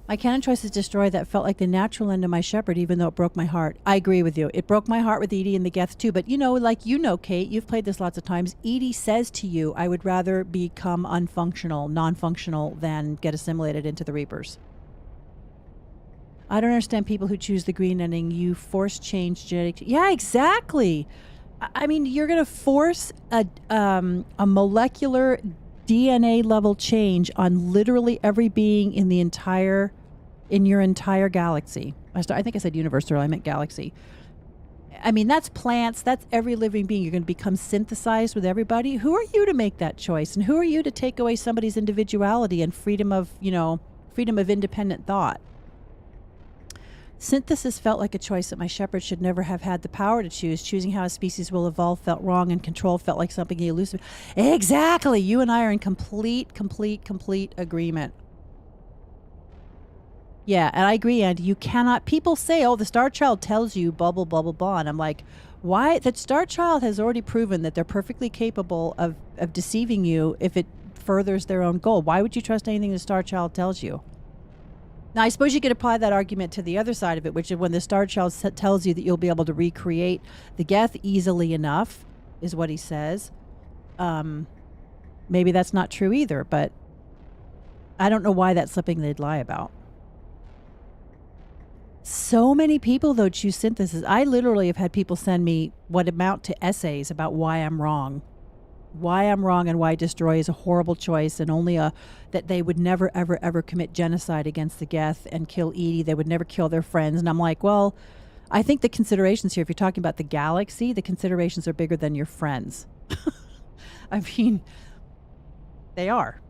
My canon choices destroyed that felt like the natural end of my Shepard, even though it broke my heart. I agree with you. It broke my heart with Edie and the Geth too. But Kate, you've played this lots of times. Edie says to you, I would rather become non-functional than get assimilated into the Reapers. I don't understand people who choose the green ending. You force change genetic... Yeah, exactly. I mean, you're going to force a molecular DNA level change on literally every being in your entire galaxy. I think I said universe earlier. I meant galaxy. I mean, that's plants. That's every living being. You're going to become synthesized with everybody. Who are you to make that choice? And who are you to take away somebody's individuality and freedom of independent thought? Synthesis felt like a choice that my Shepard should never have had the power to choose. Choosing how a species will evolve felt wrong, and control felt like something elusive. Exactly. You and I are in complete agreement. Yeah, and I agree, Andy. You cannot... People say, oh, the Star Child tells you blah, blah, blah, blah, blah. And I'm like, why? That Star Child has already proven that they're perfectly capable of deceiving you if it furthers their own goal. Why would you trust anything the Star Child tells you? Now, I suppose you could apply that argument to the other side of it, which is when the Star Child tells you that you'll be able to recreate the Geth easily enough, is what he says. Maybe that's not true either, but I don't know why that's something they'd lie about. So many people, though, choose synthesis. I literally have had people send me what amount to essays about why I'm wrong. Why I'm wrong and why destroy is a horrible choice, and only that they would never, ever, ever commit genocide against the Geth and kill Edie. They would never kill their friends. And I'm like, well, I think the considerations here, if you're talking about the galaxy, the considerations are bigger than your friends. I mean, they are.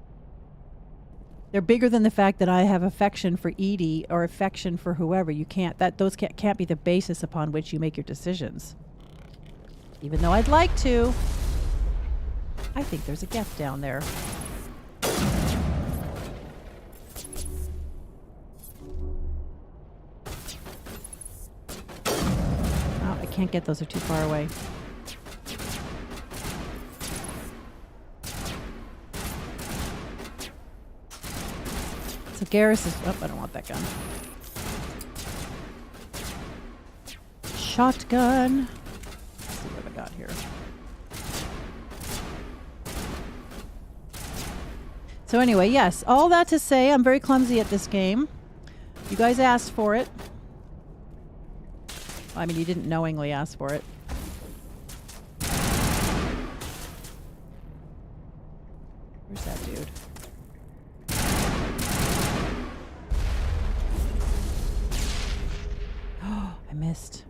They're bigger than the fact that I have affection for Edie or affection for whoever. Those can't be the basis upon which you make your decisions. Even though I'd like to. I think there's a Geth down there. Oh, I can't get those. They're too far away. So Garrus is... Oh, I don't want that gun. Shotgun. Let's see what I got here. So anyway, yes, all that to say, I'm very clumsy at this game. You guys asked for it. I mean, you didn't knowingly ask for it. Where's that dude? Oh, I missed.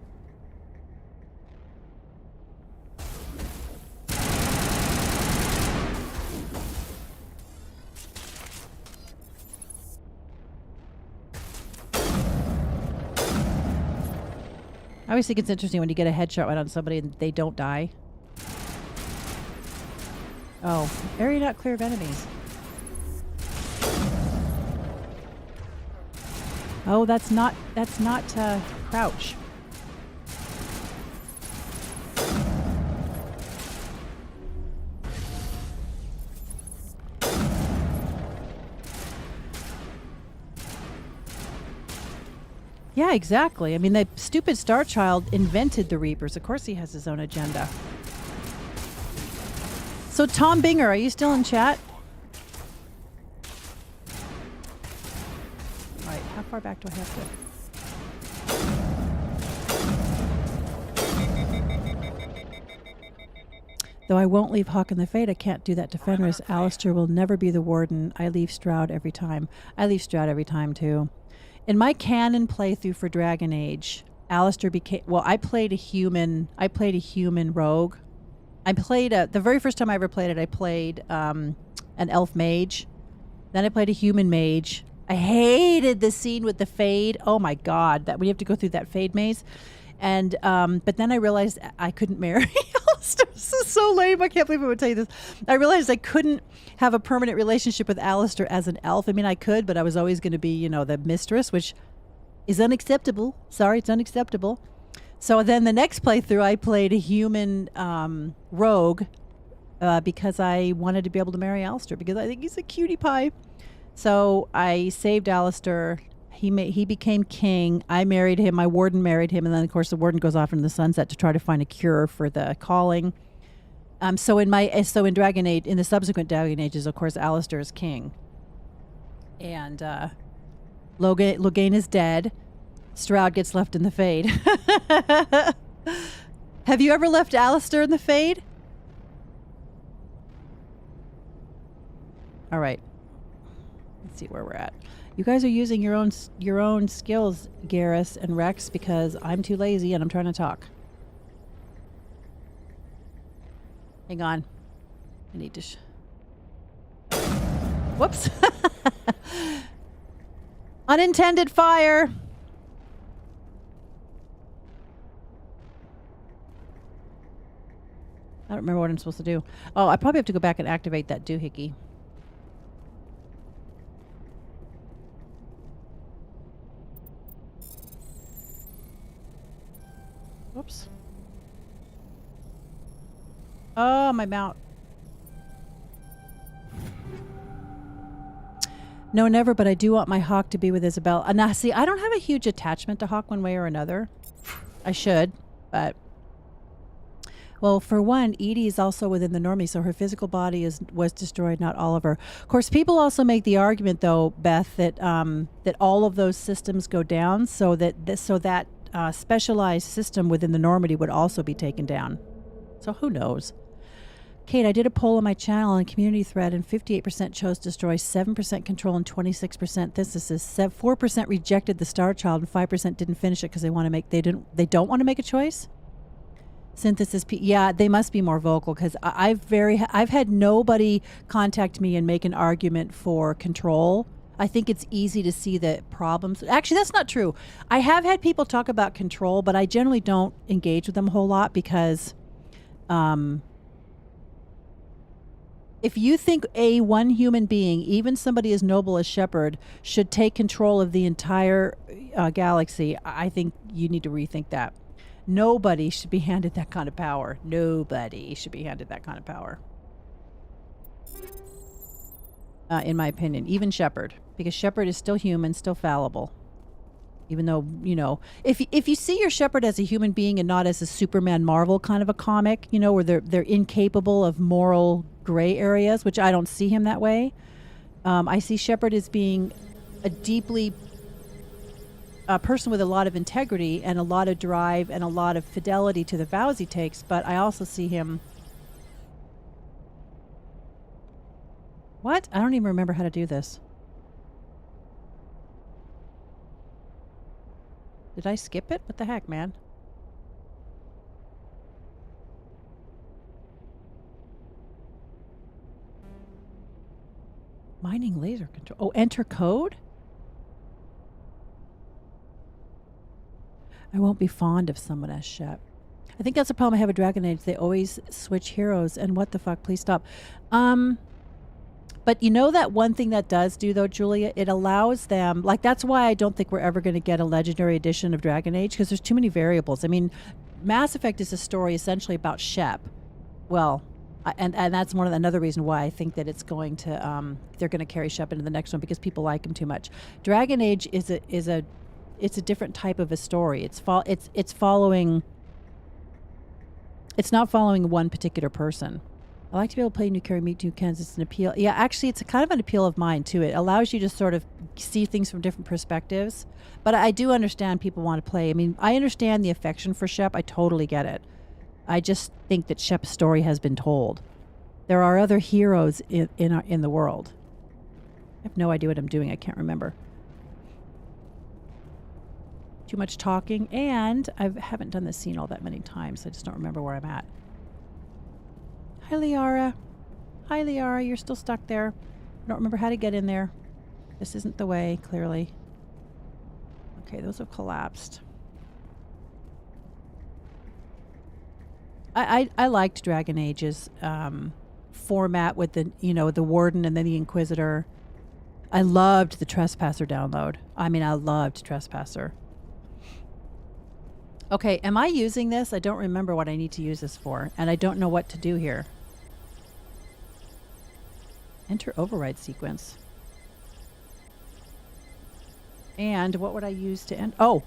I always think it's interesting when you get a headshot right on somebody and they don't die. Oh, area not clear of enemies. Oh, that's not crouch. Yeah, exactly. I mean, the stupid Star Child invented the Reapers. Of course he has his own agenda. So Tom Binger, are you still in chat? All right, how far back do I have to? Though I won't leave Hawk in the Fade, I can't do that to Fenris. Alistair will never be the warden. I leave Stroud every time. I leave Stroud every time, too. In my canon playthrough for Dragon Age, Alistair became... Well, I played a human rogue. The very first time I ever played it, I played an elf mage. Then I played a human mage. I hated the scene with the Fade. Oh, my God. That when you have to go through that Fade maze. And but then I realized I couldn't marry Alistair. This is so lame. I can't believe I would tell you this. I realized I couldn't have a permanent relationship with Alistair as an elf. I mean, I could, but I was always going to be, the mistress, which is unacceptable. Sorry, it's unacceptable. So then the next playthrough, I played a human rogue because I wanted to be able to marry Alistair because I think he's a cutie pie. So I saved Alistair. He became king. I married him. My warden married him. And then, of course, the warden goes off into the sunset to try to find a cure for the calling. So in Dragon Age, in the subsequent Dragon Ages, of course, Alistair is king. And Loghain is dead. Stroud gets left in the Fade. Have you ever left Alistair in the Fade? All right. Let's see where we're at. You guys are using your own skills, Garrus and Rex, because I'm too lazy and I'm trying to talk. Hang on. I need to... Whoops. Unintended fire. I don't remember what I'm supposed to do. Oh, I probably have to go back and activate that doohickey. Whoops. Oh, my mount. No, never, but I do want my Hawk to be with Isabel. Now, see, I don't have a huge attachment to Hawk one way or another. I should, but... Well, for one, Edie is also within the normie, so her physical body was destroyed, not all of her. Of course, people also make the argument, though, Beth, that that all of those systems go down, so that specialized system within the Normandy would also be taken down. So who knows? Kate, I did a poll on my channel and community thread, and 58% chose destroy, 7% control, and 26% synthesis. 4% rejected the Star Child, and 5% didn't finish it because they don't want to make a choice. Synthesis, yeah, they must be more vocal because I've had nobody contact me and make an argument for control. I think it's easy to see the problems. Actually, that's not true. I have had people talk about control, but I generally don't engage with them a whole lot because if you think one human being, even somebody as noble as Shepard, should take control of the entire galaxy, I think you need to rethink that. Nobody should be handed that kind of power. Nobody should be handed that kind of power. In my opinion, even Shepard, because Shepard is still human, still fallible. Even though, if you see your Shepard as a human being and not as a Superman Marvel kind of a comic, where they're incapable of moral gray areas, which I don't see him that way. I see Shepard as being a person with a lot of integrity and a lot of drive and a lot of fidelity to the vows he takes, but I also see him... What? I don't even remember how to do this. Did I skip it? What the heck, man? Mining laser control. Oh, enter code? I won't be fond of someone as Shep. I think that's the problem I have with Dragon Age. They always switch heroes, and what the fuck? Please stop. But that one thing that does do, though, Julia? It allows them... that's why I don't think we're ever going to get a Legendary Edition of Dragon Age, because there's too many variables. I mean, Mass Effect is a story essentially about Shep. Well, and that's another reason why I think that it's going to... they're going to carry Shep into the next one, because people like him too much. Dragon Age is a different type of a story. It's following... It's not following one particular person. I like to be able to play New Carry Meet New Kens. It's an appeal. Yeah, actually, it's a kind of an appeal of mine, too. It allows you to sort of see things from different perspectives. But I do understand people want to play. I mean, I understand the affection for Shep. I totally get it. I just think that Shep's story has been told. There are other heroes in the world. I have no idea what I'm doing. I can't remember. Too much talking, and I haven't done this scene all that many times. I just don't remember where I'm at. Hi, Liara. Hi, Liara. You're still stuck there. I don't remember how to get in there. This isn't the way, clearly. Okay, those have collapsed. I liked Dragon Age's format with the, the Warden and then the Inquisitor. I loved the Trespasser download. I mean, I loved Trespasser. Okay, am I using this? I don't remember what I need to use this for, and I don't know what to do here. Enter override sequence. And what would I use to end? Oh!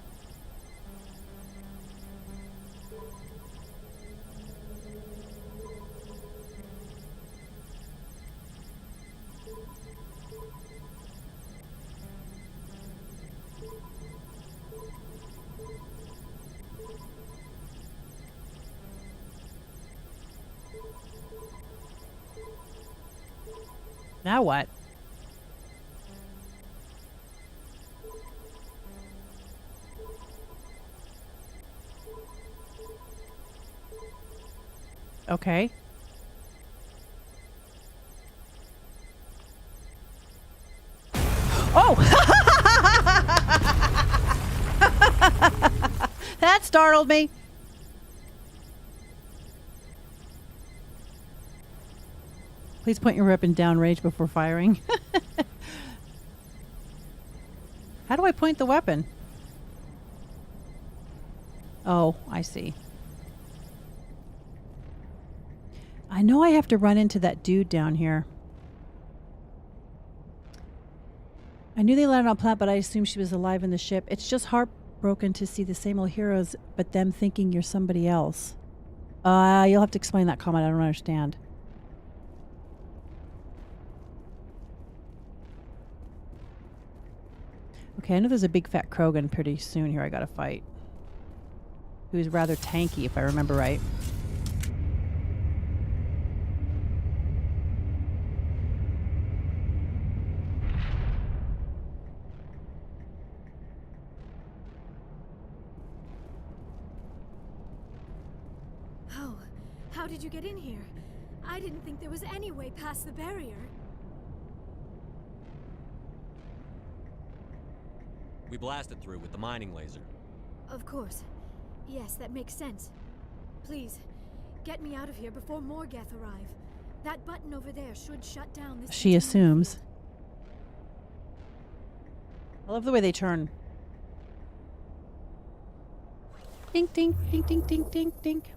Now what? Okay. Oh! That startled me. Please point your weapon downrange before firing. How do I point the weapon? Oh, I see. I know I have to run into that dude down here. I knew they landed on planet, but I assumed she was alive in the ship. It's just heartbroken to see the same old heroes, but them thinking you're somebody else. You'll have to explain that comment. I don't understand. Okay, I know there's a big fat Krogan pretty soon here I gotta fight. Who's rather tanky, if I remember right. Oh, how did you get in here? I didn't think there was any way past the barrier. We blasted through with the mining laser. Of course. Yes, that makes sense. Please, get me out of here before more Geth arrive. That button over there should shut down this. She assumes. I love the way they turn. Dink, dink, dink, dink, dink, dink, dink.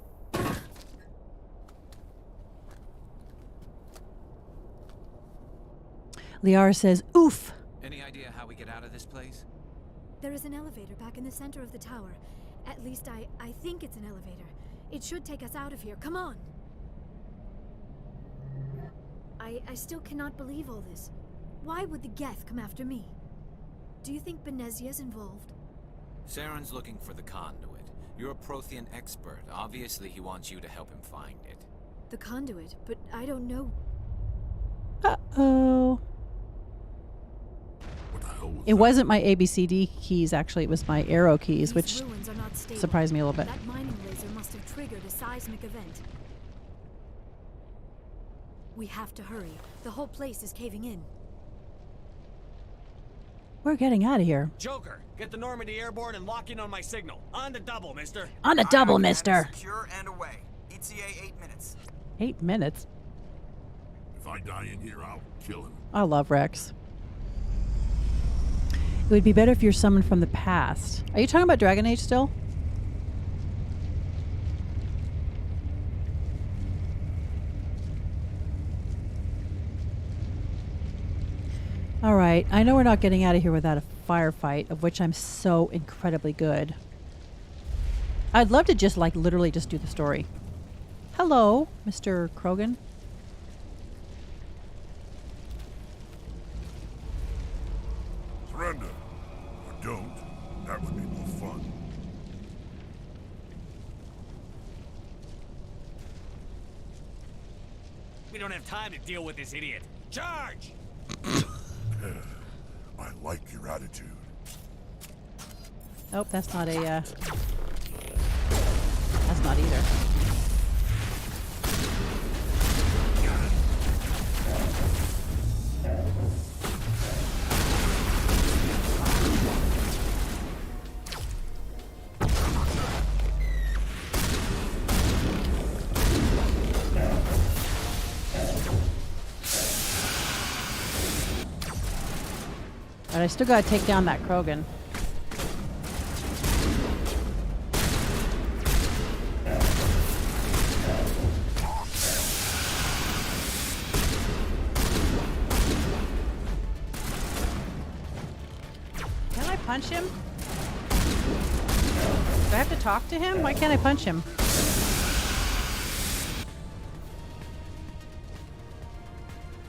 Liara says, oof. Any idea how we get out of this place? There is an elevator back in the center of the tower. At least I think it's an elevator. It should take us out of here. Come on! I still cannot believe all this. Why would the Geth come after me? Do you think Benezia's involved? Saren's looking for the conduit. You're a Prothean expert. Obviously, he wants you to help him find it. The conduit, but I don't know. Uh-oh. What the hell was It wasn't my ABCD keys, actually. It was my arrow keys, These which ruins are not stable. surprised me a little bit. That mining laser must have triggered a seismic event. We have to hurry. The whole place is caving in. We're getting out of here. Joker, get the Normandy airborne and lock in on my signal. On the double, mister. On the double, mister. Secure and away. ETA 8 minutes. 8 minutes. If I die in here, I'll kill him. I love Rex. It would be better if you're summoned from the past. Are you talking about Dragon Age still? All right. I know we're not getting out of here without a firefight, of which I'm so incredibly good. I'd love to just, like, literally just do the story. Hello, Mr. Krogan. Surrender. Or don't. That would be more fun. We don't have time to deal with this idiot. Charge! I like your attitude. Nope, that's not a, that's not either. But I still gotta take down that Krogan. Can I punch him? Do I have to talk to him? Why can't I punch him?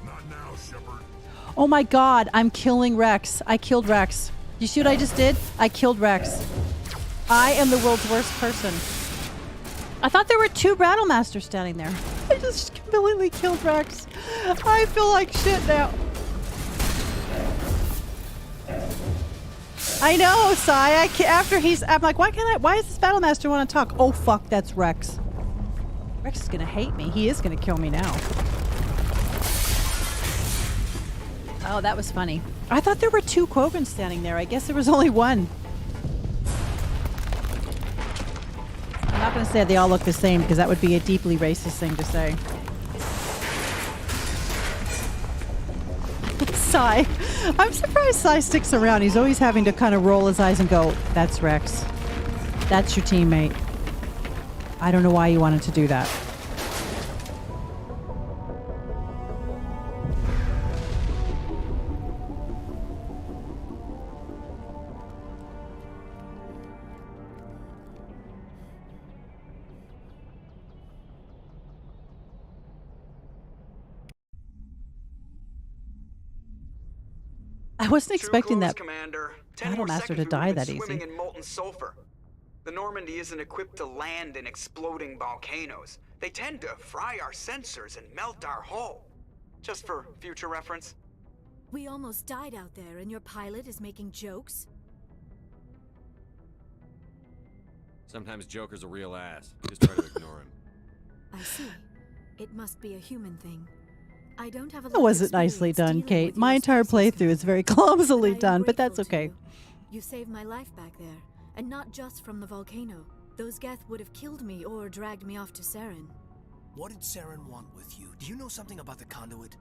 Not now, Shepard. Oh my god, I'm killing Rex. I killed Rex. You see what I just did? I killed Rex. I am the world's worst person. I thought there were 2 Battlemasters standing there. I just completely killed Rex. I feel like shit now. I know, Sai. I'm like, why does this Battlemaster want to talk? Oh fuck, that's Rex. Rex is gonna hate me. He is gonna kill me now. Oh, that was funny. I thought there were 2 Krogans standing there. I guess there was only 1. I'm not going to say they all look the same because that would be a deeply racist thing to say. Sai. I'm surprised Sai sticks around. He's always having to kind of roll his eyes and go, that's Rex. That's your teammate. I don't know why you wanted to do that. I wasn't expecting that Commander. 10 more Battlemaster seconds, to we would've die been that swimming easy. in molten sulfur. The Normandy isn't equipped to land in exploding volcanoes. They tend to fry our sensors and melt our hull. Just for future reference. We almost died out there, and your pilot is making jokes? Sometimes Joker's a real ass. Just try to ignore him. I see. It must be a human thing. I don't have a lot That of wasn't nicely experience done, dealing Kate. with My your entire species, playthrough is very Commander. clumsily I am done, but that's grateful to okay. you. You saved my life back there, and not just from the volcano. Those Geth would have killed me or dragged me off to Saren. What did Saren want with you? Do you know something about the conduit?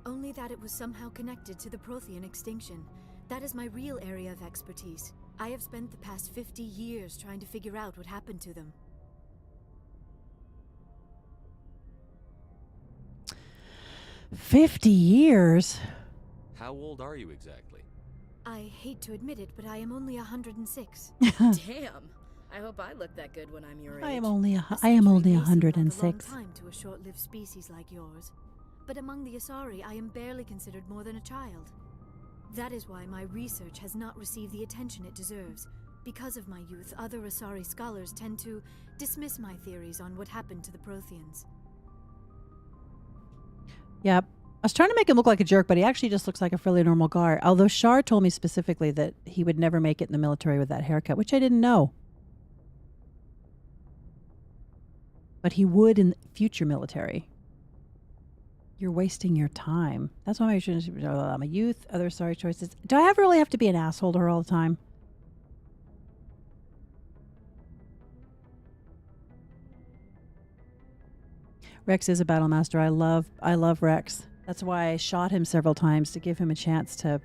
Only that it was somehow connected to the Prothean extinction. That is my real area of expertise. I have spent the past 50 years trying to figure out what happened to them. 50 years? How old are you exactly? I hate to admit it, but I am only 106. Damn. I hope I look that good when I'm your age. I am only A century may seem like a 106. long time to a short-lived species like yours, but among the Asari, I am barely considered more than a child. That is why my research has not received the attention it deserves. Because of my youth, other Asari scholars tend to dismiss my theories on what happened to the Protheans. Yep. I was trying to make him look like a jerk, but he actually just looks like a fairly normal guy. Although Shar told me specifically that he would never make it in the military with that haircut, which I didn't know. But he would in future military. You're wasting your time. That's why I shouldn't. I'm a youth. Other sorry choices. Do I really have to be an asshole to her all the time? Rex is a battlemaster. I love Rex. That's why I shot him several times to give him a chance to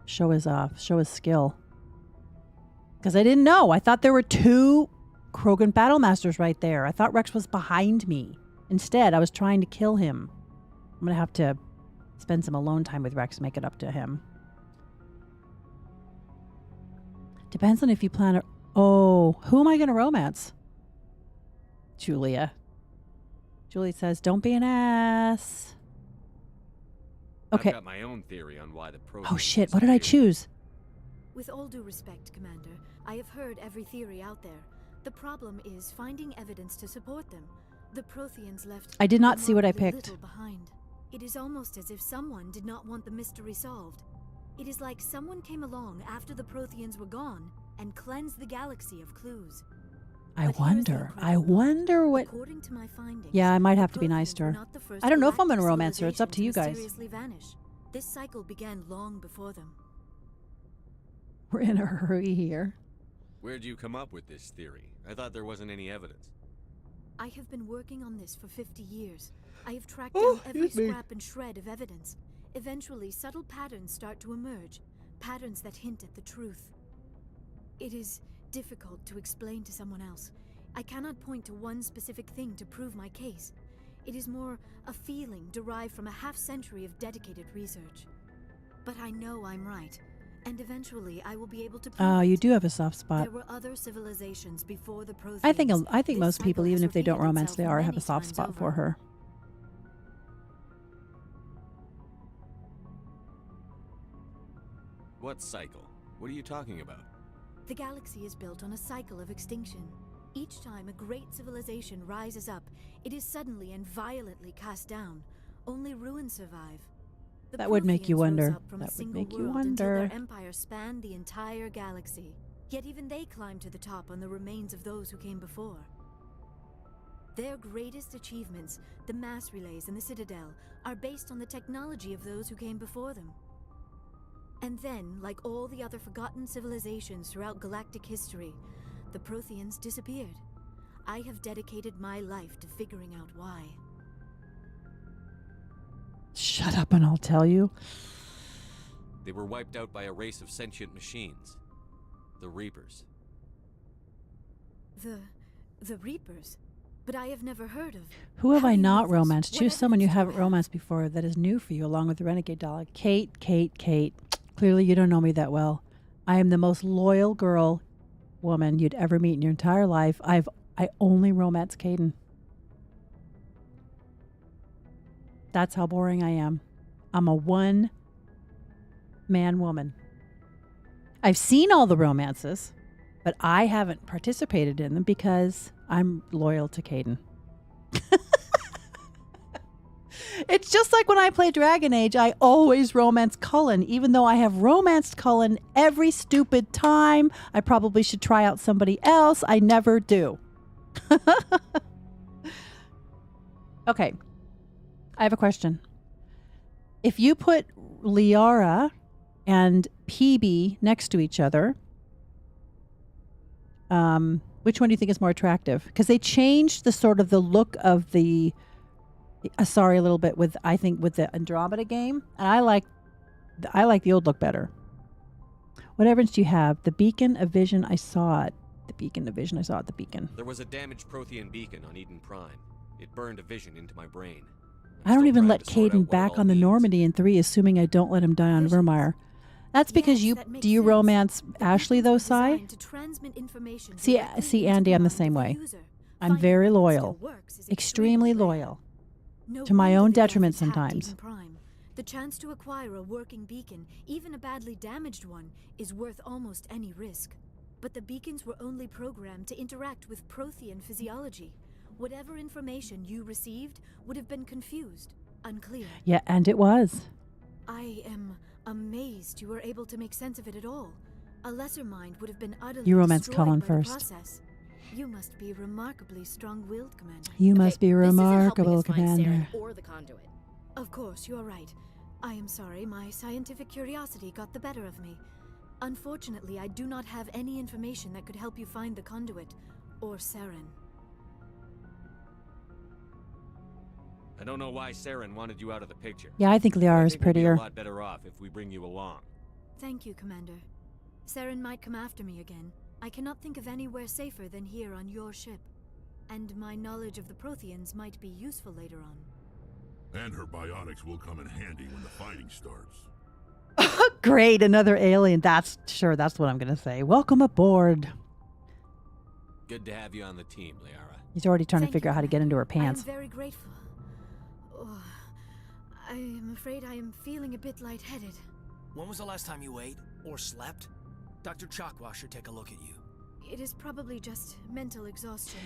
show his skill. Because I didn't know. I thought there were 2 Krogan Battlemasters right there. I thought Rex was behind me. Instead, I was trying to kill him. I'm going to have to spend some alone time with Rex to make it up to him. Depends on if you plan Oh, who am I going to romance? Julia. Julie says, don't be an ass. Okay. I've got my own theory on why the Protheans Oh shit, what did I disappeared. choose? With all due respect, Commander, I have heard every theory out there. The problem is finding evidence to support them. The Protheans left. I did not see what I remarkably picked. little behind. It is almost as if someone did not want the mystery solved. It is like someone came along after the Protheans were gone and cleansed the galaxy of clues. I But here's the wonder what... According to my findings, Yeah, I might the have to be nice Protheans to were her. not the first I don't know if I'm galactic gonna romance her. It's up to you civilization guys. mysteriously vanish. This cycle began long before them. We're in a hurry here. Where'd you come up with this theory? I thought there wasn't any evidence. I have been working on this for 50 years. I have tracked down every scrap and shred of evidence. Eventually, subtle patterns start to emerge, patterns that hint at the truth. It is difficult to explain to someone else. I cannot point to one specific thing to prove my case. It is more a feeling derived from a half-century of dedicated research. But I know I'm right, and eventually I will be able to prove Oh, you it. do have a soft spot. There were other civilizations before the Protheans. I think This most people, cycle even has if they don't repeated romance itself Liara, have many a soft times spot for over. her. What cycle? What are you talking about? The galaxy is built on a cycle of extinction. Each time a great civilization rises up, it is suddenly and violently cast down. Only ruins survive. The That would make you Protheans rose wonder. up from a That would single make you world until wonder. their empire spanned the entire galaxy. Yet even they climbed to the top on the remains of those who came before. Their greatest achievements, the mass relays and the Citadel, are based on the technology of those who came before them. And then, like all the other forgotten civilizations throughout galactic history, the Protheans disappeared. I have dedicated my life to figuring out why. Shut up and I'll tell you. They were wiped out by a race of sentient machines. The Reapers. The Reapers? But I have never heard of. Who have How I do you know not this? romanced? What Choose someone you evidence do haven't have? romanced before that is new for you, along with the Renegade Dog. Kate. Clearly you don't know me that well. I am the most loyal woman you'd ever meet in your entire life. I only romance Caden. That's how boring I am. I'm a one-man woman. I've seen all the romances, but I haven't participated in them because I'm loyal to Caden. It's just like when I play Dragon Age, I always romance Cullen, even though I have romanced Cullen every stupid time. I probably should try out somebody else. I never do. Okay. I have a question. If you put Liara and PB next to each other, which one do you think is more attractive? Because they changed the sort of the look of the Asari a little bit with the Andromeda game, and I like the old look better. What evidence do you have? The beacon of vision, I saw it. The beacon of vision, I saw it. The beacon. There was a damaged Prothean beacon on Eden Prime. It burned a vision into my brain. I don't Still even trying let to sort out Caden what it back all on the means. Normandy in 3, assuming I don't let him die on Visions. Vermeer. That's because Yes, that makes do you sense. romance The Ashley beacons though, were Sai? designed to transmit information See, directly into Andy, the I'm the mind same of way. user. I'm Finding very that it still loyal. works is Extremely rare. loyal. No To my wonder own the Geth detriment is hacked sometimes. Eden Prime. The chance to acquire a working beacon, even a badly damaged one, is worth almost any risk. But the beacons were only programmed to interact with Prothean physiology. Whatever information you received would have been confused, unclear. Yeah, and it was. I am amazed you were able to make sense of it at all. A lesser mind would have been utterly You romanced destroyed Cullen by the first. process. You must be remarkably strong-willed, Commander. You Okay, must be a this isn't helping remarkable us find commander. Saren or the conduit. Of course, you are right. I am sorry, my scientific curiosity got the better of me. Unfortunately, I do not have any information that could help you find the conduit, or Saren. I don't know why Saren wanted you out of the picture. Yeah, I think But Liara is think we'll be prettier. a lot better off if we bring you along. Thank you, Commander. Saren might come after me again. I cannot think of anywhere safer than here on your ship. And my knowledge of the Protheans might be useful later on. And her bionics will come in handy when the fighting starts. Great, another alien. That's what I'm going to say. Welcome aboard. Good to have you on the team, Liara. He's already trying to Thank figure you, out how to get into her Commander. pants. I am very grateful. Oh, I am afraid I am feeling a bit lightheaded. When was the last time you ate or slept? Dr. Chakwa should take a look at you. It is probably just mental exhaustion.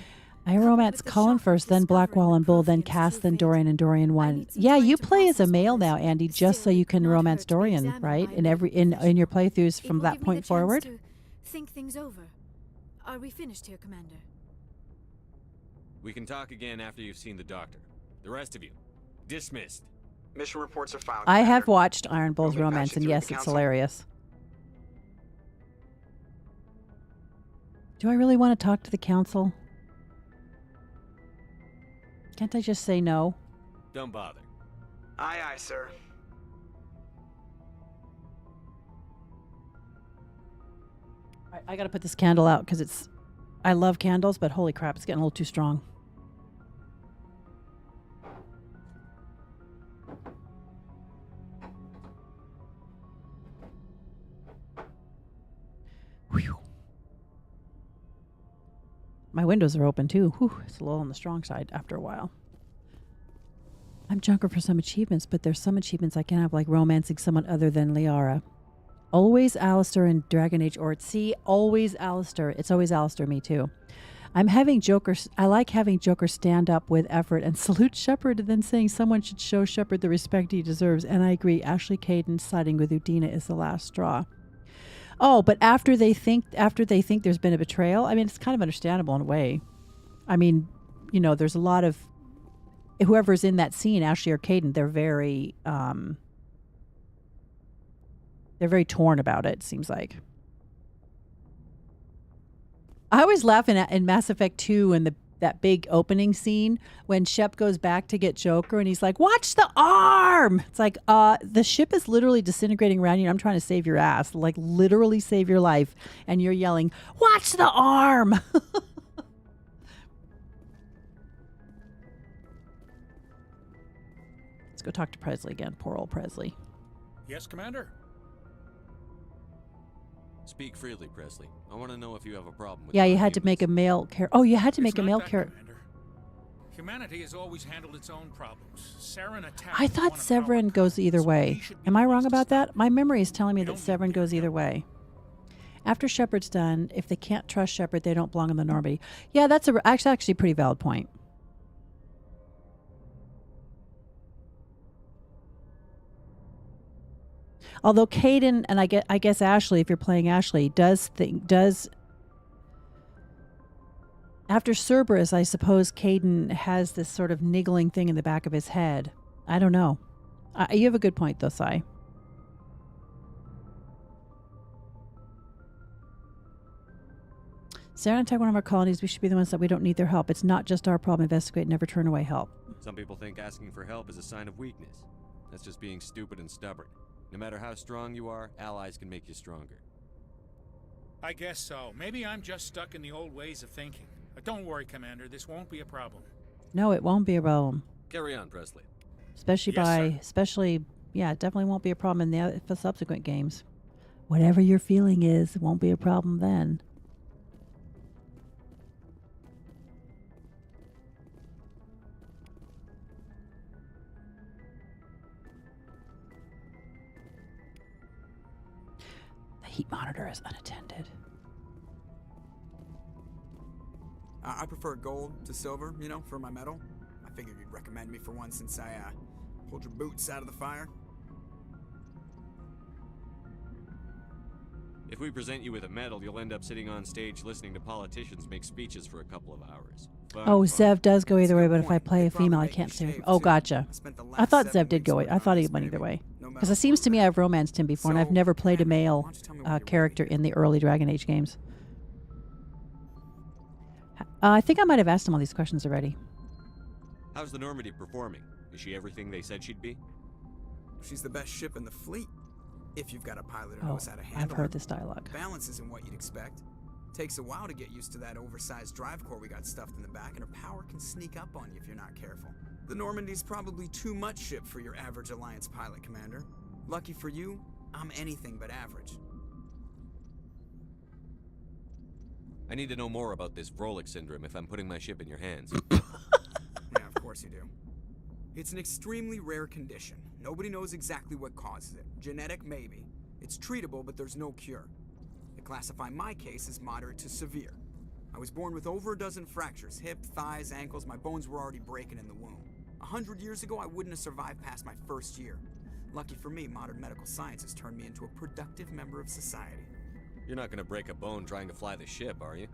I romance Cullen first, then Blackwall and Bull, then Cass, then Dorian and Dorian 1. Yeah, you play as a male now, Andy, just so you can romance Dorian, right? In your playthroughs from that point forward. Think things over. Are we finished here, Commander? We can talk again after you've seen the doctor. The rest of you, dismissed. Mission reports are filed. I have Commander. watched Iron Bull's You want me to romance, patch you and through yes, with the it's council? hilarious. Do I really want to talk to the council? Can't I just say no? Don't bother. Aye, aye, sir. I gotta put this candle out because it's... I love candles, but holy crap, it's getting a little too strong. Whew. My windows are open too. Whew, it's a little on the strong side after a while. I'm junker for some achievements, but there's some achievements I can have, like romancing someone other than Liara. Always Alistair in Dragon Age Ort. See, always Alistair. It's always Alistair, me too. I like having Joker stand up with effort and salute Shepard, and then saying someone should show Shepard the respect he deserves. And I agree, Ashley Caden siding with Udina is the last straw. Oh, but after they think there's been a betrayal, I mean, it's kind of understandable in a way. I mean, you know, there's a lot of whoever's in that scene, Ashley or Caden, they're very torn about it, seems like. I always laugh in Mass Effect 2 in that big opening scene when Shep goes back to get Joker and he's like, "Watch the arm!" It's like, the ship is literally disintegrating around you and I'm trying to save your ass. Like, literally save your life. And you're yelling, "Watch the arm!" Let's go talk to Presley again. Poor old Presley. Yes, Commander? Speak freely, Presley. I want to know if you have a problem with... Yeah, you had to make a male character. Oh, you had to make a It's male not that, character. Commander. Humanity has always handled its own problems. Severin attacked I thought one of our Severin goes either colonies, so way. we should be Am the I ones wrong to about stop that? My memory is telling me We that don't need Severin their goes either help. way. After Shepard's done, if they can't trust Shepard, they don't belong in the Normandy. Yeah, that's actually a pretty valid point. Although Caden and I guess Ashley, if you're playing Ashley, does after Cerberus, I suppose Caden has this sort of niggling thing in the back of his head. I don't know. You have a good point, though, Sai. Sarah attacked one of our colonies. We should be the ones that we don't need their help. It's not just our problem. Investigate, never turn away help. Some people think asking for help is a sign of weakness. That's just being stupid and stubborn. No matter how strong you are, allies can make you stronger. I guess so. Maybe I'm just stuck in the old ways of thinking. But don't worry, Commander. This won't be a problem. No, it won't be a problem. Carry on, Presley. Yeah, it definitely won't be a problem in the subsequent games. Whatever your feeling is, it won't be a problem then. The heat monitor is unattended. I prefer gold to silver, you know, for my medal. I figured you'd recommend me for one since I pulled your boots out of the fire. If we present you with a medal, you'll end up sitting on stage listening to politicians make speeches for a couple of hours. Fun, Oh, fun. Zev does go either way, but if I point. play a They'd probably female, I make can't you stay. shave, Oh, too. gotcha. I spent the I thought last 7 Zev did weeks go. working I on thought he this went either baby. way. No Because medal it seems to me over. I've romanced him before, and I've So, never played a Commander, male why don't you tell me what you're character waiting in the early Dragon Age games. I think I might have asked him all these questions already. How's the Normandy performing? Is she everything they said she'd be? She's the best ship in the fleet. If you've got a pilot who Oh, knows how to handle I've heard her. this dialogue. Balance isn't what you'd expect. Takes a while to get used to that oversized drive core we got stuffed in the back, and her power can sneak up on you if you're not careful. The Normandy's probably too much ship for your average Alliance pilot, Commander. Lucky for you, I'm anything but average. I need to know more about this Vrolik syndrome if I'm putting my ship in your hands. Yeah, of course you do. It's an extremely rare condition. Nobody knows exactly what causes it. Genetic, maybe. It's treatable, but there's no cure. They classify my case as moderate to severe. I was born with over a dozen fractures, hip, thighs, ankles. My bones were already breaking in the womb. 100 years ago, I wouldn't have survived past my first year. Lucky for me, modern medical science has turned me into a productive member of society. You're not gonna break a bone trying to fly the ship, are you?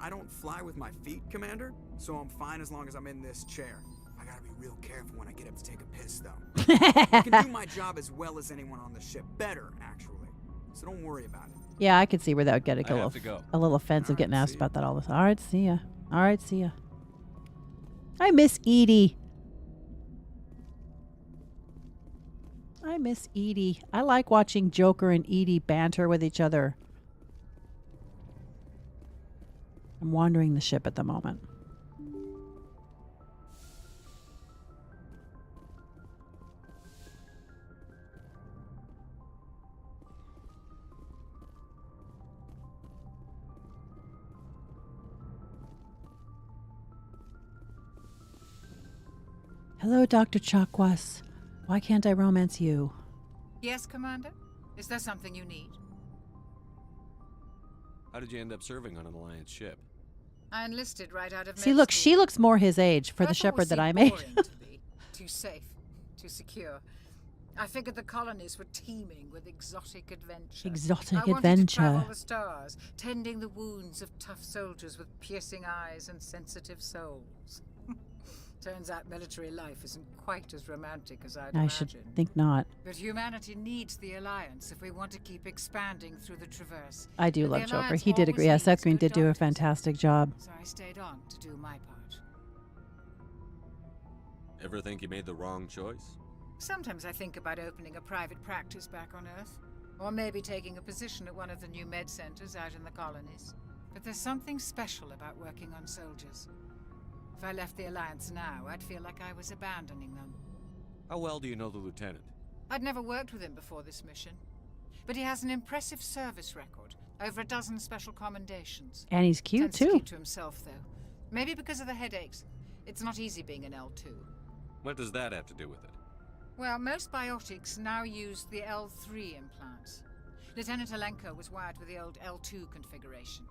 I don't fly with my feet, Commander, so I'm fine as long as I'm in this chair. I gotta be real careful when I get up to take a piss, though. I can do my job as well as anyone on the ship. Better, actually. So don't worry about it. Yeah, I could see where that would get I have to go. a little offensive All getting right, asked see about that all the time. All right, see ya. All right, see ya. I miss Edie. I miss Edie. I like watching Joker and Edie banter with each other. I'm wandering the ship at the moment. Hello, Dr. Chakwas. Why can't I romance you? Yes, Commander? Is there something you need? How did you end up serving on an Alliance ship? I enlisted right out of See, med look, school. she looks more his age for the Earth shepherd always that I seemed made. boring to me. Too safe, too secure. I figured the colonies were teeming with exotic adventure. Exotic I wanted to travel adventure. the stars, tending the wounds of tough soldiers with piercing eyes and sensitive souls. Turns out military life isn't quite as romantic as I'd I imagined. should think not. But humanity needs the Alliance if we want to keep expanding through the Traverse. I do And the love Joker. Alliance He did always agree. Yes, needs Seth Green good did do a doctors. fantastic job. So I stayed on to do my part. Ever think you made the wrong choice? Sometimes I think about opening a private practice back on Earth. Or maybe taking a position at one of the new med centers out in the colonies. But there's something special about working on soldiers. If I left the Alliance now, I'd feel like I was abandoning them. How well do you know the lieutenant? I'd never worked with him before this mission. But he has an impressive service record. Over a dozen special commendations. And he's cute, Tends to too. keep to himself, though. Maybe because of the headaches. It's not easy being an L2. What does that have to do with it? Well, most biotics now use the L3 implants. Lieutenant Alenko was wired with the old L2 configuration.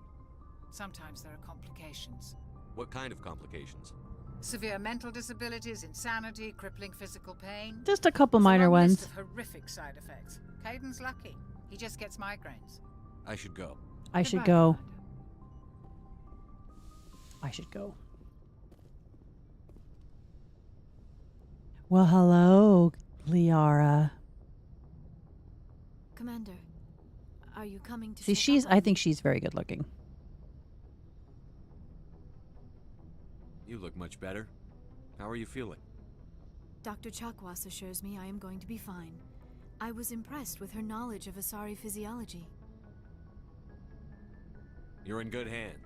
Sometimes there are complications. What kind of complications? Severe mental disabilities, insanity, crippling physical pain. Just a couple It's minor a long list ones. of horrific side effects. Caden's lucky. He just gets migraines. I should go. I should Goodbye, go. Commander. I should go. Well, hello, Liara. Commander, are you coming to See, check up I on think me? she's very good looking. You look much better. How are you feeling? Dr. Chakwas assures me I am going to be fine. I was impressed with her knowledge of Asari physiology. You're in good hands.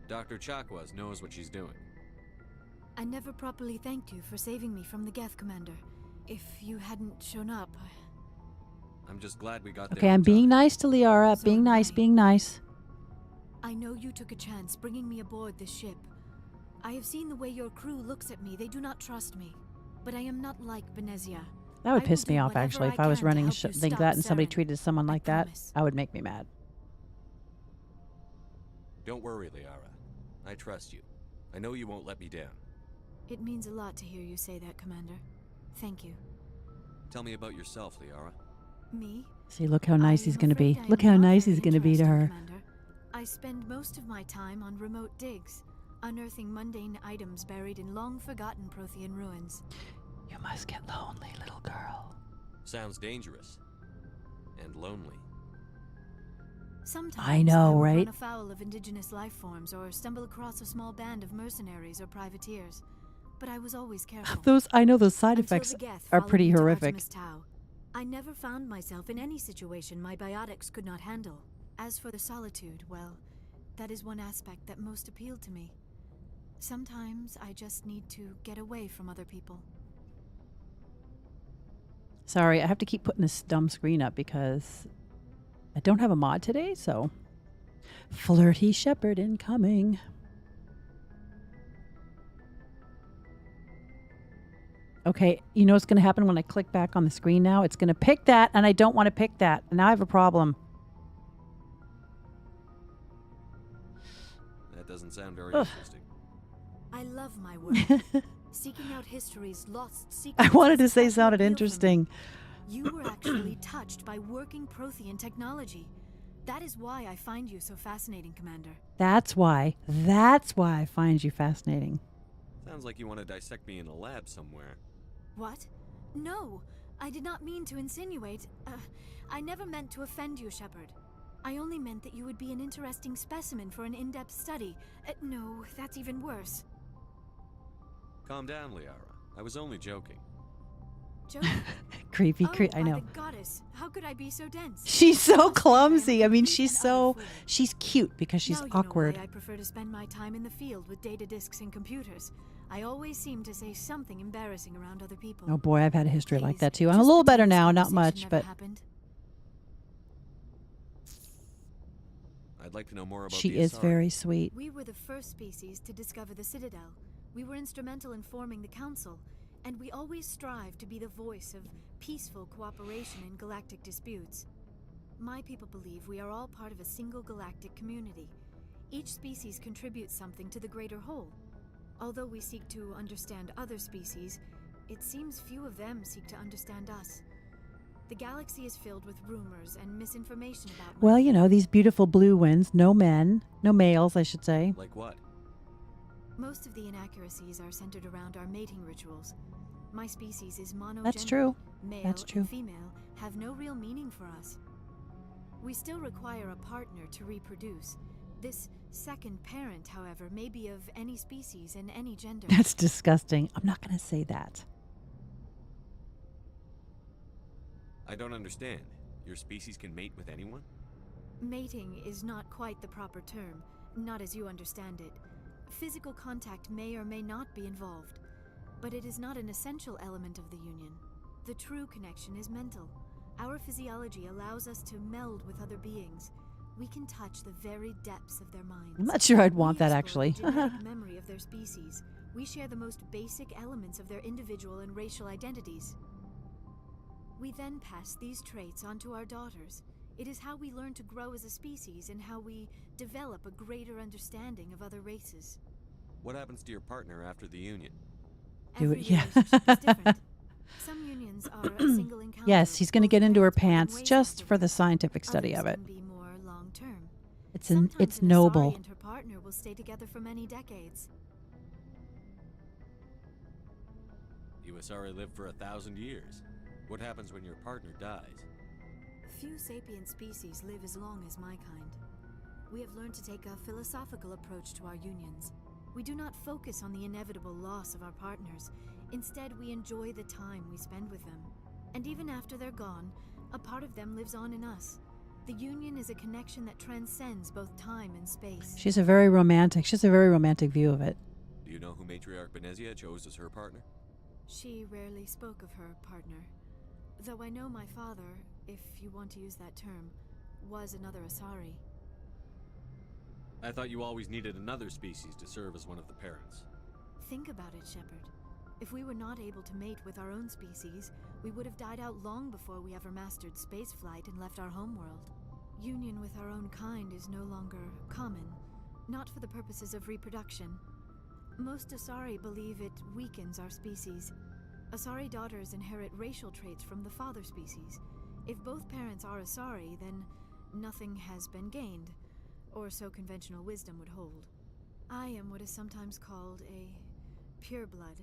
Dr. Chakwas knows what she's doing. I never properly thanked you for saving me from the Geth, Commander. If you hadn't shown up, I'm just glad we got there. Okay, in I'm being time. nice to Liara. So Being am nice, I. being nice. I know you took a chance bringing me aboard this ship. I have seen the way your crew looks at me. They do not trust me. But I am not like Benezia. That would I piss will me do off, whatever actually. If I I was can to running a help ship you like stop that and somebody Saren. treated someone I like that, promise. I would make me mad. Don't worry, Liara. I trust you. I know you won't let me down. It means a lot to hear you say that, Commander. Thank you. Tell me about yourself, Liara. Me? See, look how nice I he's am going to be. afraid I Look am how not nice very he's going to be to interesting, her. Commander. I spend most of my time on remote digs, unearthing mundane items buried in long-forgotten Prothean ruins. You must get lonely, little girl. Sounds dangerous. And lonely. Sometimes know, will right? run afoul of indigenous life forms or stumble across a small band of mercenaries or privateers. But I was always careful. I know those side Until effects the Geth are followed pretty me to horrific. Artemis Tau. I never found myself in any situation my biotics could not handle. As for the solitude, well, that is one aspect that most appealed to me. Sometimes I just need to get away from other people. Sorry, I have to keep putting this dumb screen up because I don't have a mod today, so. Flirty shepherd incoming. Okay, you know what's going to happen when I click back on the screen now? It's going to pick that, and I don't want to pick that. And now I have a problem. That doesn't sound very Ugh. interesting. I love my work. Seeking out history's lost secrets. I wanted to is say a special sounded appeal for me. interesting. You were actually touched by working Prothean technology. That is why I find you so fascinating, Commander. That's why I find you fascinating. Sounds like you want to dissect me in a lab somewhere. What? No, I did not mean to insinuate. I never meant to offend you, Shepard. I only meant that you would be an interesting specimen for an in-depth study. No, that's even worse. Calm down, Liara. I was only joking. Joking? Creepy, Oh, I know. by the goddess. How could I be so dense? She's so Must be clumsy. I mean, complete she's and utter fool. she's cute because she's Now you awkward. know why I prefer to spend my time in the field with data disks and computers. I always seem to say something embarrassing around other people. Oh boy, I've had a history like Please, that too. I'm a just little pretend better this now, not conversation much, never but happened. I'd like to know more about she the is Asari. very sweet. We were the first species to discover the Citadel. We were instrumental in forming the Council, and we always strive to be the voice of peaceful cooperation in galactic disputes. My people believe we are all part of a single galactic community. Each species contributes something to the greater whole. Although we seek to understand other species, it seems few of them seek to understand us. The galaxy is filled with rumors and misinformation about Well, my you know, these beautiful blue winds, no males, I should say. Like what? Most of the inaccuracies are centered around our mating rituals. My species is monogenic. That's true. Male That's true. and female have no real meaning for us. We still require a partner to reproduce. This second parent, however, may be of any species and any gender. That's disgusting. I'm not going to say that. I don't understand. Your species can mate with anyone? Mating is not quite the proper term, not as you understand it. Physical contact may or may not be involved, but it is not an essential element of the union. The true connection is mental. Our physiology allows us to meld with other beings. We can touch the very depths of their minds. I'm not sure I'd want We that, explore actually. the genetic memory of their species. We share the most basic elements of their individual and racial identities. We then pass these traits onto our daughters. It is how we learn to grow as a species and how we develop a greater understanding of other races. What happens to your partner after the union? Do Every it, yeah. relationship is different. Some unions are a single encounter. Yes, he's going to Both get into her parents pants part in ways just for the afterwards. scientific study Others of it. can be more long-term. It's Sometimes an noble. Asari and her partner will stay together for many decades. You Asari live for 1,000 years. What happens when your partner dies? Few sapient species live as long as my kind. We have learned to take a philosophical approach to our unions. We do not focus on the inevitable loss of our partners. Instead, we enjoy the time we spend with them. And even after they're gone, a part of them lives on in us. The union is a connection that transcends both time and space. She has a very romantic view of it. Do you know who Matriarch Benezia chose as her partner? She rarely spoke of her partner. Though I know my father, if you want to use that term, was another Asari. I thought you always needed another species to serve as one of the parents. Think about it, Shepard. If we were not able to mate with our own species, we would have died out long before we ever mastered spaceflight and left our homeworld. Union with our own kind is no longer common, not for the purposes of reproduction. Most Asari believe it weakens our species. Asari daughters inherit racial traits from the father species. If both parents are Asari, then nothing has been gained, or so conventional wisdom would hold. I am what is sometimes called a pureblood,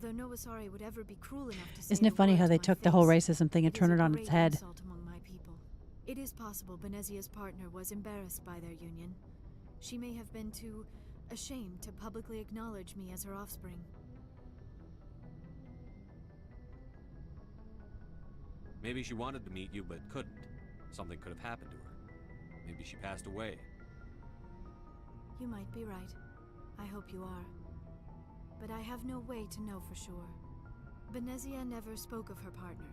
though no Asari would ever be cruel enough to say Isn't it the funny word how to they my took the whole face. racism thing and It is turned a it on great its head? insult among my people. It is possible Benezia's partner was embarrassed by their union. She may have been too ashamed to publicly acknowledge me as her offspring. Maybe she wanted to meet you but couldn't. Something could have happened to her. Maybe she passed away. You might be right. I hope you are. But I have no way to know for sure. Benezia never spoke of her partner.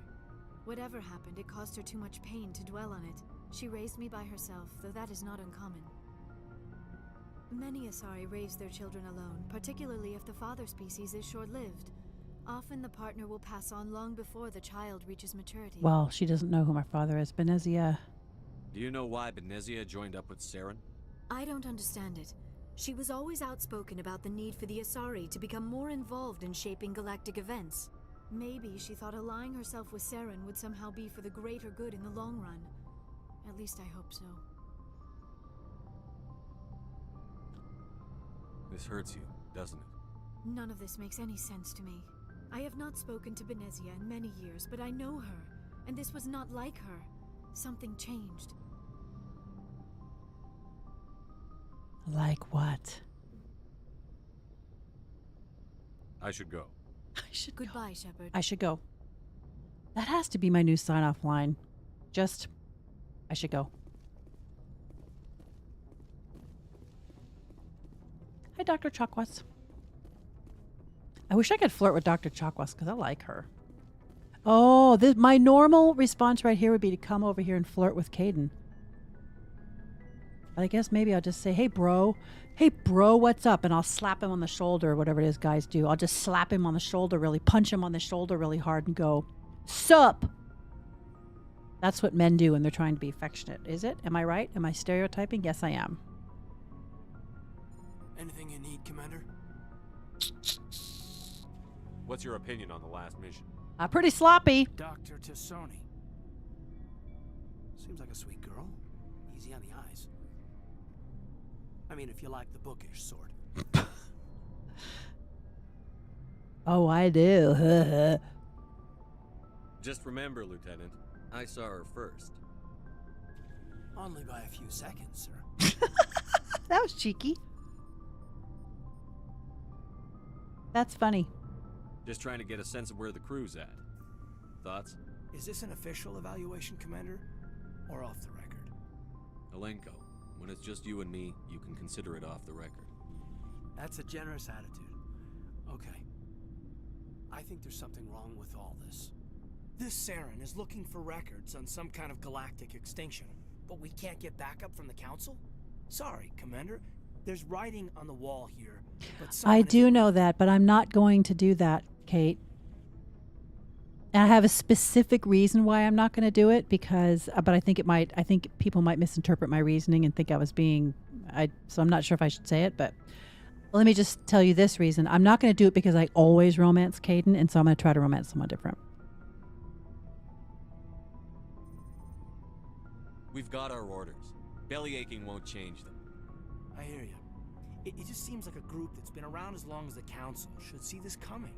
Whatever happened, it caused her too much pain to dwell on it. She raised me by herself, though that is not uncommon. Many Asari raise their children alone, particularly if the father species is short-lived. Often the partner will pass on long before the child reaches maturity. Well, she doesn't know who my father is. Benezia. Do you know why Benezia joined up with Saren? I don't understand it. She was always outspoken about the need for the Asari to become more involved in shaping galactic events. Maybe she thought allying herself with Saren would somehow be for the greater good in the long run. At least I hope so. This hurts you, doesn't it? None of this makes any sense to me. I have not spoken to Benezia in many years, but I know her, and this was not like her. Something changed. Like what? I should go. Goodbye, Shepard. I should go. That has to be my new sign-off line. Just, I should go. Hi, Dr. Chakwas. I wish I could flirt with Dr. Chakwas because I like her. Oh, my normal response right here would be to come over here and flirt with Caden. But I guess maybe I'll just say, hey, bro, what's up? And I'll slap him on the shoulder or whatever it is guys do. I'll just slap him on the shoulder, punch him on the shoulder really hard and go, sup? That's what men do when they're trying to be affectionate. Is it? Am I right? Am I stereotyping? Yes, I am. Anything you need, Commander? What's your opinion on the last mission? Pretty sloppy. Dr. Tassoni. Seems like a sweet girl. Easy on the eyes. I mean, if you like the bookish sort. Oh, I do. Just remember, Lieutenant, I saw her first. Only by a few seconds, sir. That was cheeky. That's funny. Just trying to get a sense of where the crew's at. Thoughts? Is this an official evaluation, Commander? Or off the record? Alenko, when it's just you and me, you can consider it off the record. That's a generous attitude. Okay. I think there's something wrong with all this. This Saren is looking for records on some kind of galactic extinction, but we can't get backup from the Council? Sorry, Commander. There's writing on the wall here, but I do know that, but I'm not going to do that, Kate. And I have a specific reason why I'm not going to do it because, but I think people might misinterpret my reasoning and think I was being, so I'm not sure if I should say it, but let me just tell you this reason. I'm not going to do it because I always romance Caden, and so I'm going to try to romance someone different. We've got our orders. Belly aching won't change them. I hear you. It just seems like a group that's been around as long as the Council should see this coming.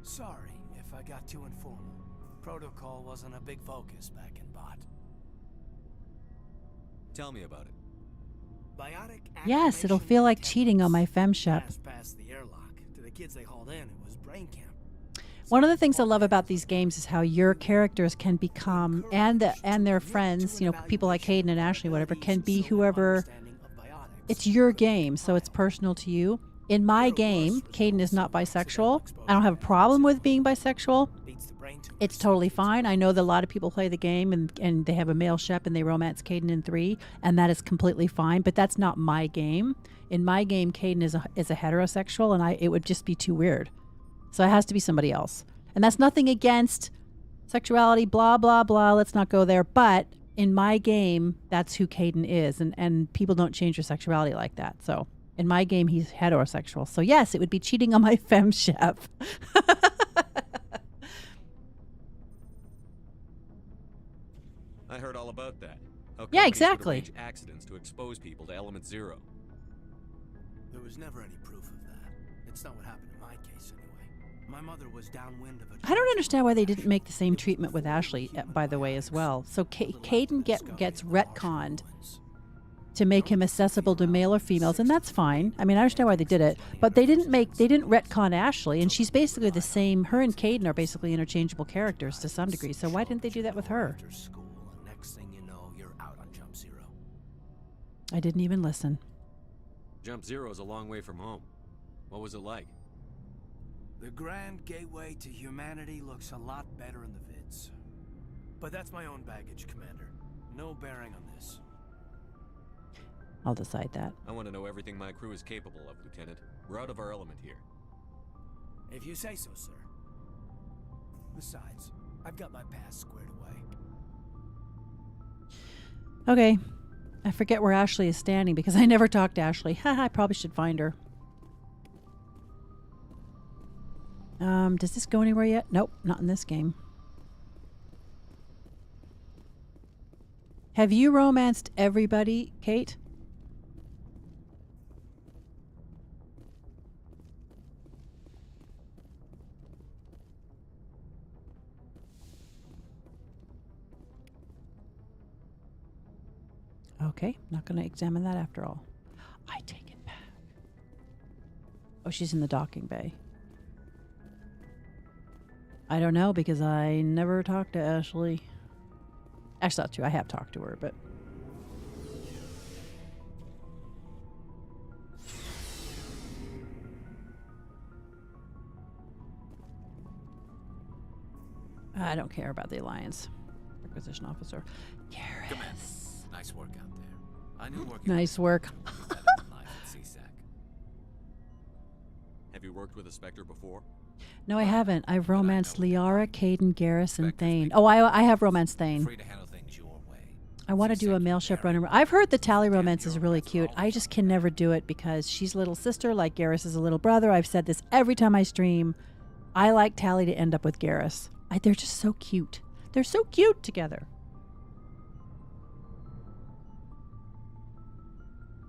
Sorry if I got too informal. Protocol wasn't a big focus back in Bot. Tell me about it. Biotic Yes, it'll feel like cheating on my femshep. Past the airlock. To the kids they hauled in, it was brain camp. One of the things I love about these games is how your characters can become, and their friends, people like Hayden and Ashley, whatever, can be whoever. It's your game, so it's personal to you. In my game, Caden is not bisexual. I don't have a problem with being bisexual. It's totally fine. I know that a lot of people play the game and they have a male Shep and they romance Caden in 3, and that is completely fine, but that's not my game. In my game, Caden is a heterosexual, and it would just be too weird. So it has to be somebody else. And that's nothing against sexuality, blah, blah, blah. Let's not go there. But in my game, that's who Caden is. And people don't change their sexuality like that. So in my game, he's heterosexual. So yes, it would be cheating on my femshep. I heard all about that. How Yeah, companies would exactly. arrange accidents to expose people to element 0. There was never any proof of that. It's not what happened in my case, anyway. My mother was downwind of a... I don't understand why they didn't make the same treatment with Ashley, by the way, as well. So Caden gets retconned to make him accessible to male or females, and that's fine. I mean, I understand why they did it, but they didn't retcon Ashley, and she's basically the same. Her and Caden are basically interchangeable characters to some degree, so why didn't they do that with her? Next thing you know, you're out on Jump Zero. I didn't even listen. Jump 0 is a long way from home. What was it like? The grand gateway to humanity looks a lot better in the vids. But that's my own baggage, Commander. No bearing on this. I'll decide that. I want to know everything my crew is capable of, Lieutenant. We're out of our element here. If you say so, sir. Besides, I've got my past squared away. Okay. I forget where Ashley is standing because I never talked to Ashley. Haha, I probably should find her. Does this go anywhere yet? Nope, not in this game. Have you romanced everybody, Kate? Okay, not going to examine that after all. I take it back. Oh, she's in the docking bay. I don't know because I never talked to Ashley. Actually, not true. I have talked to her, but... I don't care about the Alliance. Requisition officer. Garrus. Nice work out there. I knew working Nice work. Have you worked with a Spectre before? No, I haven't. I've romanced Liara, Caden, Garrus, and Thane. Oh, I have romanced Thane. Free to handle things your way. I want to do a male ship runner. I've heard the Tally romance is really cute. I just can never do it because she's little sister, like Garrus is a little brother. I've said this every time I stream. I like Tally to end up with Garrus. They're just so cute. They're so cute together.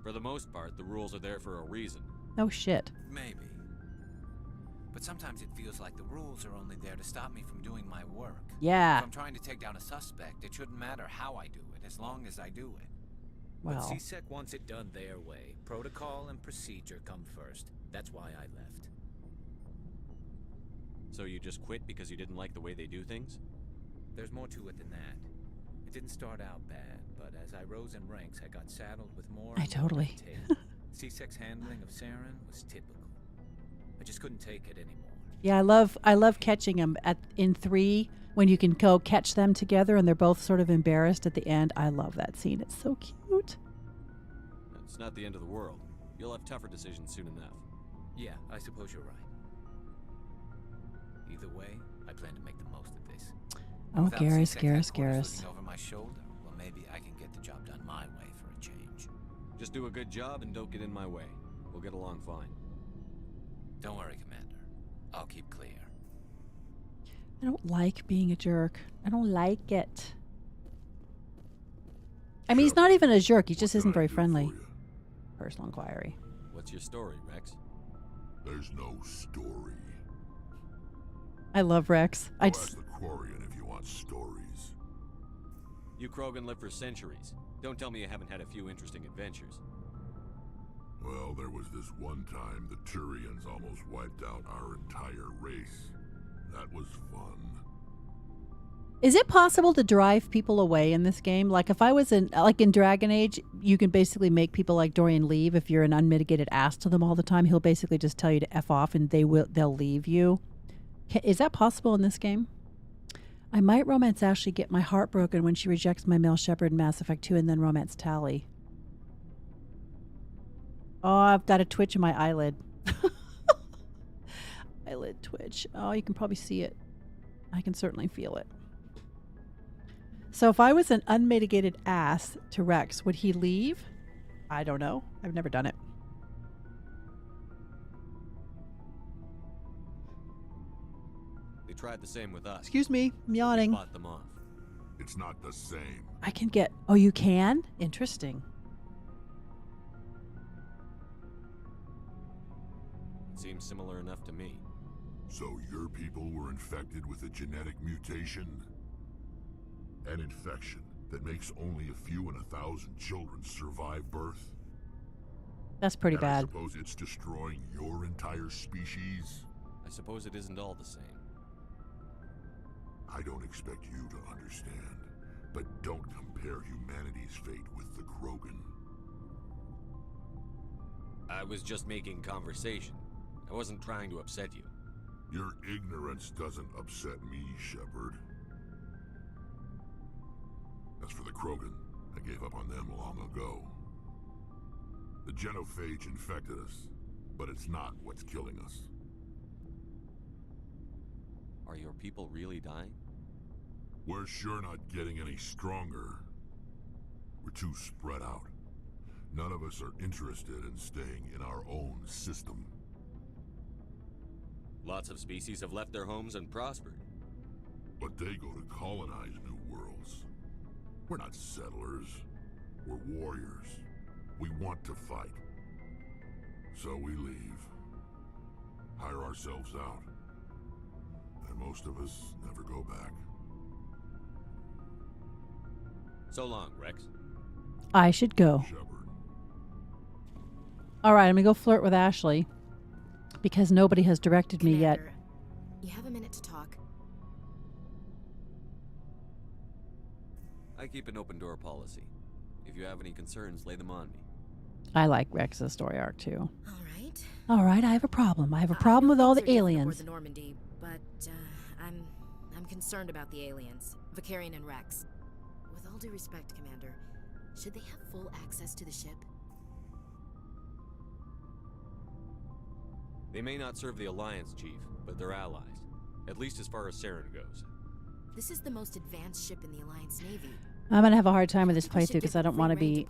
For the most part, the rules are there for a reason. Oh, shit. Maybe. But sometimes it feels like the rules are only there to stop me from doing my work. Yeah. If I'm trying to take down a suspect, it shouldn't matter how I do it, as long as I do it. Well. But CSEC wants it done their way. Protocol and procedure come first. That's why I left. So you just quit because you didn't like the way they do things? There's more to it than that. It didn't start out bad, but as I rose in ranks, I got saddled with more and totally. CSEC's handling of Saren was typical. I just couldn't take it anymore. Yeah, I love catching them in 3 when you can go catch them together and they're both sort of embarrassed at the end. I love that scene. It's so cute. It's not the end of the world. You'll have tougher decisions soon enough. Yeah, I suppose you're right. Either way, I plan to make the most of this. Oh, Without Garrus, CSEC Garrus, headquarters Garrus. looking over my shoulder, well, maybe I can get the job done my way for a change. Just do a good job and don't get in my way. We'll get along fine. Don't worry, Commander. I'll keep clear. I don't like being a jerk. I don't like it. I mean, he's not even a jerk. He just isn't very friendly. Personal inquiry. What's your story, Rex? There's no story. I love Rex. I Ask just... the Quarian if you want stories. You Krogan live for centuries. Don't tell me you haven't had a few interesting adventures. Well, there was this one time the Turians almost wiped out our entire race. That was fun. Is it possible to drive people away in this game? Like if I was in Dragon Age, you can basically make people like Dorian leave if you're an unmitigated ass to them all the time. He'll basically just tell you to F off and they'll leave you. Is that possible in this game? I might romance Ashley, get my heart broken when she rejects my male shepherd in Mass Effect 2, and then romance Tally. Oh, I've got a twitch in my eyelid. Eyelid twitch. Oh, you can probably see it. I can certainly feel it. So if I was an unmitigated ass to Rex, would he leave? I don't know. I've never done it. They tried the same with us. Excuse me, I'm yawning. We fought them off. It's not the same. I can get... Oh, you can? Interesting. Seems similar enough to me. So your people were infected with a genetic mutation? An infection that makes only a few in 1,000 children survive birth? That's pretty And bad. I suppose it's destroying your entire species? I suppose it isn't all the same. I don't expect you to understand, but don't compare humanity's fate with the Krogan. I was just making conversation. I wasn't trying to upset you. Your ignorance doesn't upset me, Shepard. As for the Krogan, I gave up on them long ago. The genophage infected us, but it's not what's killing us. Are your people really dying? We're sure not getting any stronger. We're too spread out. None of us are interested in staying in our own system. Lots of species have left their homes and prospered. But they go to colonize new worlds. We're not settlers. We're warriors. We want to fight. So we leave. Hire ourselves out. And most of us never go back. So long, Rex. I should go. Shepard. All right, I'm going to go flirt with Ashley because nobody has directed me yet. Commander, you have a minute to talk? I keep an open door policy. If you have any concerns, lay them on me. I like Rex's story arc too. All right. All right, I have a problem. I have a problem with all the aliens. The Normandy, but I'm concerned about the aliens, Vicarian and Rex. With all due respect, Commander, should they have full access to the ship? They may not serve the Alliance, Chief, but they're allies. At least as far as Saren goes. This is the most advanced ship in the Alliance Navy. I'm going to have a hard time with this playthrough because I don't want to be...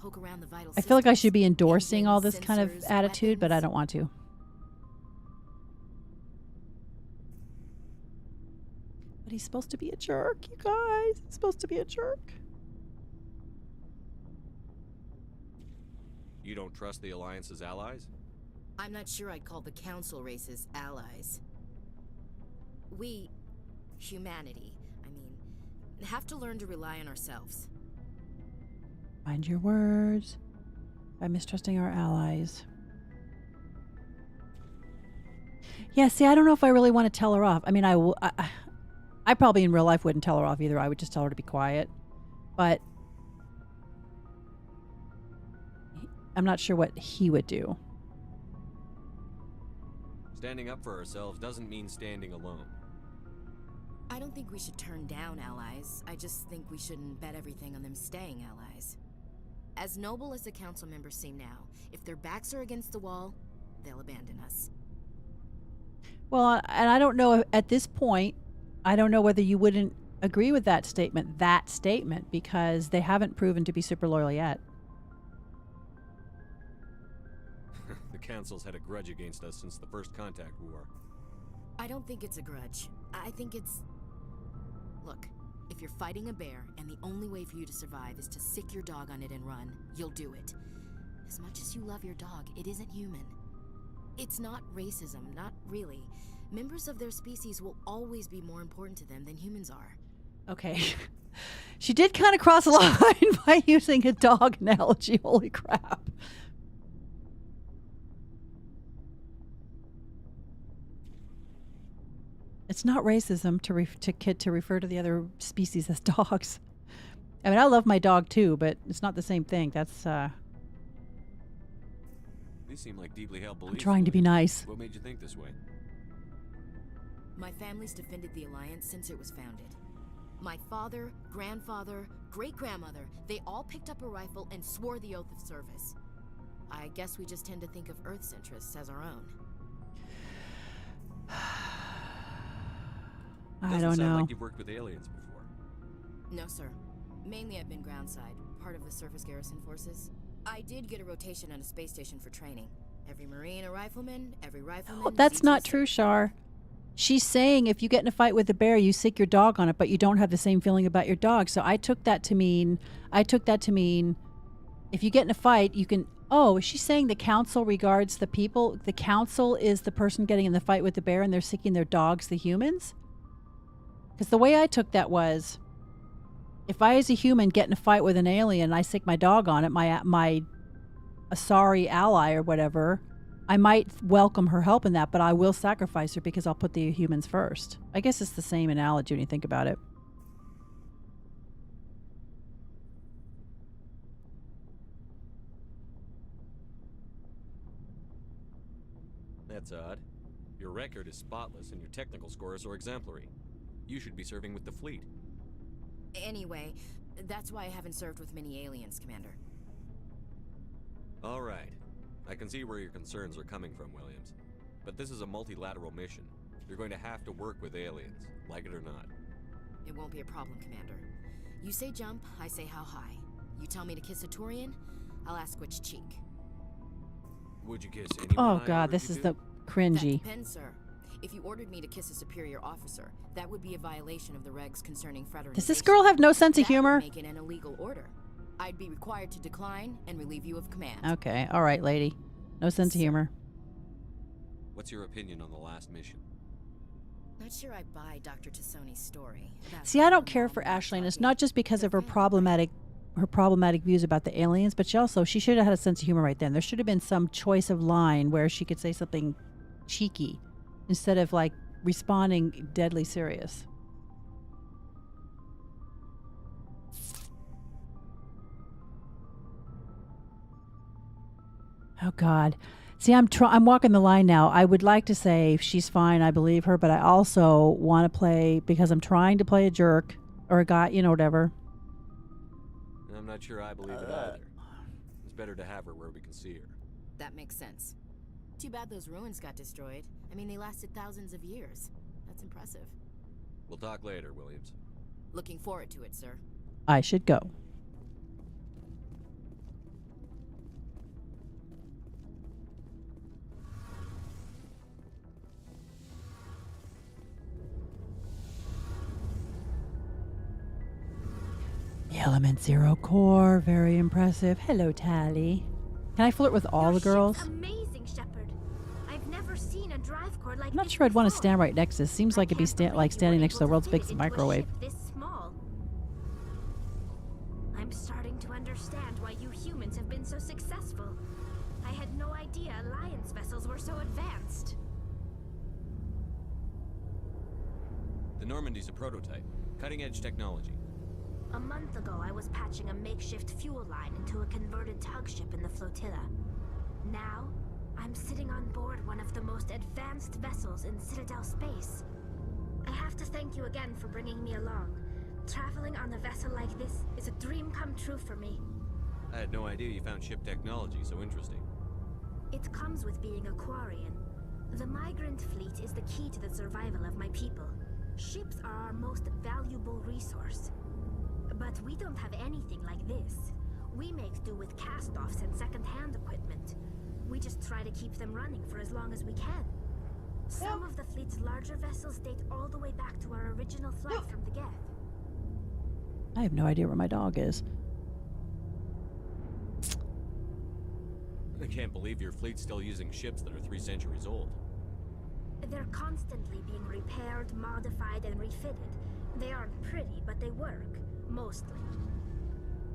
I feel like I should be endorsing all this kind of attitude, but I don't want to. But he's supposed to be a jerk, you guys. He's supposed to be a jerk. You don't trust the Alliance's allies? I'm not sure I'd call the Council races allies. We, humanity, have to learn to rely on ourselves. Mind your words. By mistrusting our allies. Yeah, see, I don't know if I really want to tell her off. I mean, I probably in real life wouldn't tell her off either. I would just tell her to be quiet. But I'm not sure what he would do. Standing up for ourselves doesn't mean standing alone. I don't think we should turn down allies. I just think we shouldn't bet everything on them staying allies. As noble as the council members seem now, if their backs are against the wall, they'll abandon us. Well, and I don't know at this point, I don't know whether you wouldn't agree with that statement, because they haven't proven to be super loyal yet. The Council's had a grudge against us since the First Contact War. I don't think it's a grudge. I think it's... Look, if you're fighting a bear and the only way for you to survive is to sick your dog on it and run, you'll do it. As much as you love your dog, it isn't human. It's not racism, not really. Members of their species will always be more important to them than humans are. Okay. She did kind of cross a line by using a dog analogy. Holy crap. It's not racism to refer to the other species as dogs. I mean, I love my dog too, but it's not the same thing. That's These seem like deeply held beliefs. I'm trying to be nice. What made you think this way? My family's defended the Alliance since it was founded. My father, grandfather, great-grandmother, they all picked up a rifle and swore the oath of service. I guess we just tend to think of Earth's interests as our own. I don't Doesn't sound know. like you've worked with aliens before. No, sir. Mainly I've been groundside, part of the surface garrison forces. I did get a rotation on a space station for training. Every Marine a rifleman, every rifleman... Oh, that's not true, Shar. She's saying if you get in a fight with a bear, you sick your dog on it, but you don't have the same feeling about your dog. So I took that to mean if you get in a fight, you can... Oh, is she saying the council regards the people? The council is the person getting in the fight with the bear and they're sicking their dogs, the humans? Because the way I took that was, if I as a human get in a fight with an alien and I sick my dog on it, my Asari ally or whatever, I might welcome her help in that, but I will sacrifice her because I'll put the humans first. I guess it's the same analogy when you think about it. That's odd. Your record is spotless and your technical scores are exemplary. You should be serving with the fleet. Anyway, that's why I haven't served with many aliens, Commander. All right. I can see where your concerns are coming from, Williams. But this is a multilateral mission. You're going to have to work with aliens, like it or not. It won't be a problem, Commander. You say jump, I say how high. You tell me to kiss a Turian, I'll ask which cheek. Would you kiss anyone? Oh I God, ordered this you is to? the cringy. That depends, sir. If you ordered me to kiss a superior officer, that would be a violation of the regs concerning fraternization. Does this girl have no sense of That would humor? make it an illegal order. I'd be required to decline and relieve you of command. Okay, all right, lady. No sense of humor. What's your opinion on the last mission? Not sure I buy Dr. Tassoni's story. about See, I how don't the care for Mom was Ashley, and it's talking not just because to of her family. problematic views about the aliens, but she should have had a sense of humor right then. There should have been some choice of line where she could say something cheeky instead of like responding deadly serious. Oh God. See, I'm walking the line now. I would like to say she's fine, I believe her, but I also want to play because I'm trying to play a jerk or a guy, whatever. I'm not sure I believe it either. It's better to have her where we can see her. That makes sense. Too bad those ruins got destroyed. I mean, they lasted thousands of years. That's impressive. We'll talk later, Williams. Looking forward to it, sir. I should go. The Element Zero core, very impressive. Hello, Tally. Can I flirt with all the girls? Amazing, Shepard. I've never seen a drive core like I'm not this sure I'd want to before. stand right next to this. Seems like it'd be I can't like believe you standing were next to the able world's fit it biggest into a microwave. ship this small. I'm starting to understand why you humans have been so successful. I had no idea Alliance vessels were so advanced. The Normandy's a prototype. Cutting-edge technology. A month ago, I was patching a makeshift fuel line into a converted tug ship in the flotilla. Now, I'm sitting on board one of the most advanced vessels in Citadel space. I have to thank you again for bringing me along. Traveling on a vessel like this is a dream come true for me. I had no idea you found ship technology so interesting. It comes with being a Quarian. The migrant fleet is the key to the survival of my people. Ships are our most valuable resource. But we don't have anything like this. We make do with cast-offs and second-hand equipment. We just try to keep them running for as long as we can. Some of the fleet's larger vessels date all the way back to our original flight from the Geth. I have no idea where my dog is. I can't believe your fleet's still using ships that are 3 centuries old. They're constantly being repaired, modified, and refitted. They aren't pretty, but they work. Mostly.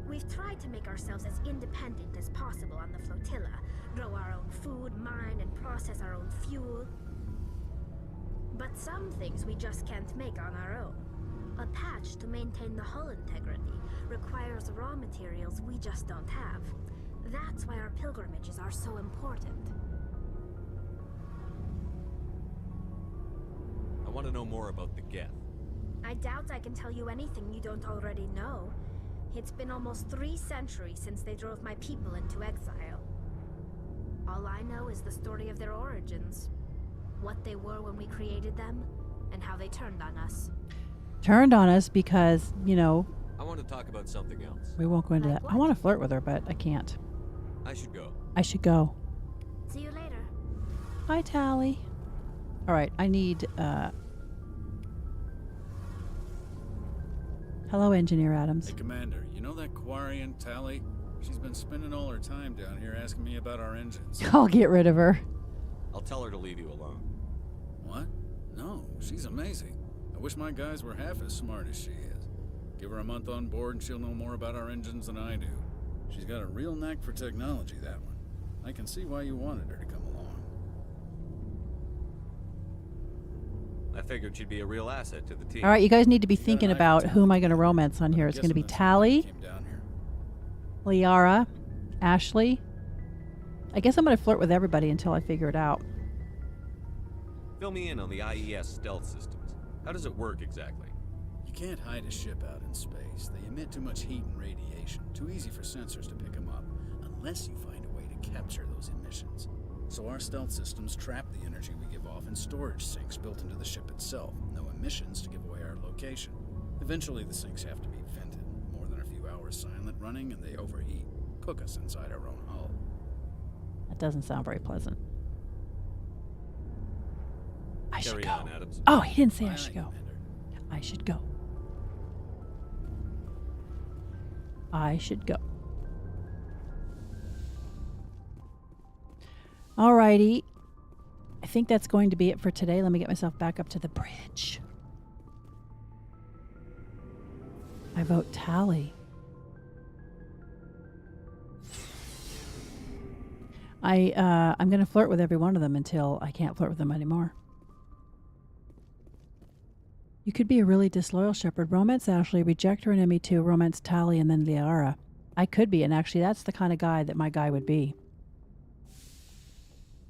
We've tried to make ourselves as independent as possible on the flotilla, grow our own food, mine, and process our own fuel. But some things we just can't make on our own. A patch to maintain the hull integrity requires raw materials we just don't have. That's why our pilgrimages are so important. I want to know more about the Geth. I doubt I can tell you anything you don't already know. It's been almost 3 centuries since they drove my people into exile. All I know is the story of their origins. What they were when we created them, and how they turned on us. Turned on us because, I want to talk about something else. we won't go into Like that. what? I want to flirt with her, but I can't. I should go. I should go. See you later. Hi, Tally. All right, I need, hello, Engineer Adams. Hey, Commander, you know that Quarian, Tally? She's been spending all her time down here asking me about our engines. I'll get rid of her. I'll tell her to leave you alone. What? No, she's amazing. I wish my guys were half as smart as she is. Give her a month on board and she'll know more about our engines than I do. She's got a real knack for technology, that one. I can see why you wanted her to come along. I figured she'd be a real asset to the team. All right, you guys need to be You got thinking an eye for about talent, who am I going to Commander. romance on here. I'm It's going to be guessing that's why you Tally, came down here. Liara, Ashley. I guess I'm going to flirt with everybody until I figure it out. Fill me in on the IES stealth systems. How does it work exactly? You can't hide a ship out in space. They emit too much heat and radiation. Too easy for sensors to pick them up, unless you find a way to capture those emissions. So our stealth systems trap the energy we give off in storage sinks built into the ship itself. No emissions to give away our location. Eventually the sinks have to be vented. More than a few hours silent, running and they overheat. Cook us inside our own hull. That doesn't sound very pleasant. I should Carry go. on, Adams. Oh, he didn't say I Aye, should go. Commander. I should go. I should go. Alrighty. I think that's going to be it for today. Let me get myself back up to the bridge. I vote Tally. I'm going to flirt with every one of them until I can't flirt with them anymore. You could be a really disloyal shepherd. Romance Ashley, reject her in ME2, romance Tally, and then Liara. I could be, and actually that's the kind of guy that my guy would be.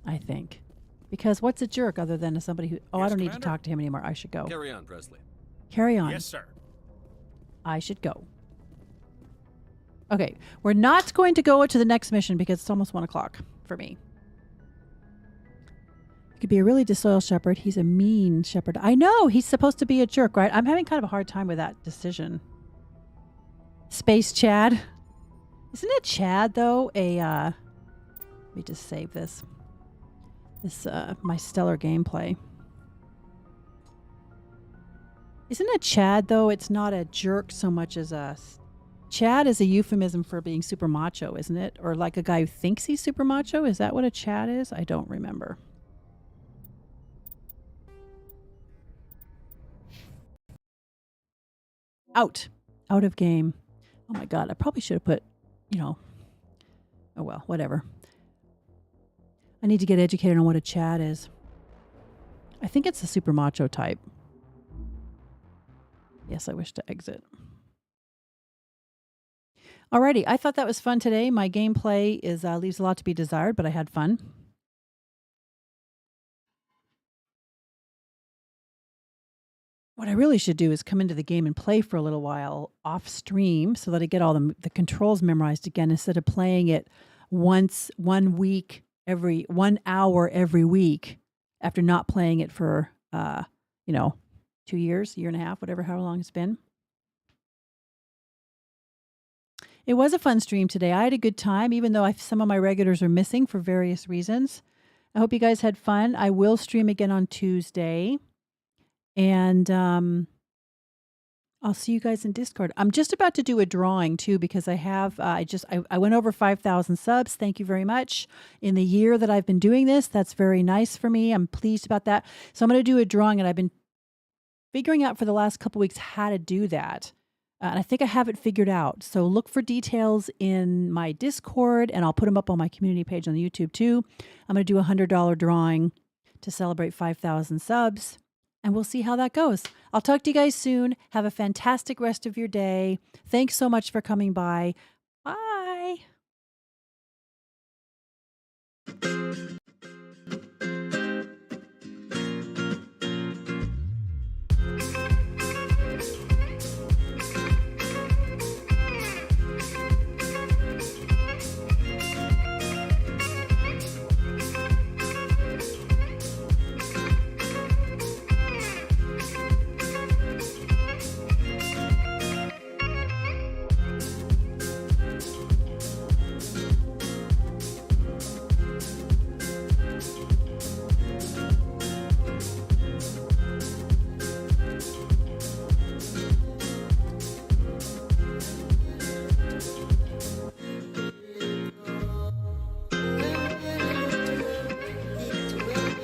I think. Because what's a jerk other than somebody who... Oh, I Yes, don't need to Commander? talk to him anymore. I should go. Carry on, Presley. Carry on. Yes, sir. I should go. Okay, we're not going to go to the next mission because it's almost 1 o'clock for me. He could be a really disloyal shepherd. He's a mean shepherd. I know, he's supposed to be a jerk, right? I'm having kind of a hard time with that decision. Space Chad. Isn't it Chad, though? Let me just save this. My stellar gameplay. Isn't it Chad, though? It's not a jerk so much as a... Chad is a euphemism for being super macho, isn't it? Or like a guy who thinks he's super macho? Is that what a Chad is? I don't remember. Out. Out of game. Oh my god, I probably should have put, oh well, whatever. I need to get educated on what a Chad is. I think it's the super macho type. Yes, I wish to exit. Alrighty, I thought that was fun today. My gameplay leaves a lot to be desired, but I had fun. What I really should do is come into the game and play for a little while off stream so that I get all the controls memorized again instead of playing it once 1 week, every 1 hour every week after not playing it for 2 years, year and a half, whatever, how long it's been. It was a fun stream today. I had a good time, even though some of my regulars are missing for various reasons. I hope you guys had fun. I will stream again on Tuesday. And I'll see you guys in Discord. I'm just about to do a drawing too because I have I went over 5,000 subs. Thank you very much. In the year that I've been doing this, that's very nice for me. I'm pleased about that. So I'm going to do a drawing, and I've been figuring out for the last couple weeks how to do that. And I think I have it figured out. So look for details in my Discord, and I'll put them up on my community page on the YouTube too. I'm going to do a $100 drawing to celebrate 5,000 subs. And we'll see how that goes. I'll talk to you guys soon. Have a fantastic rest of your day. Thanks so much for coming by.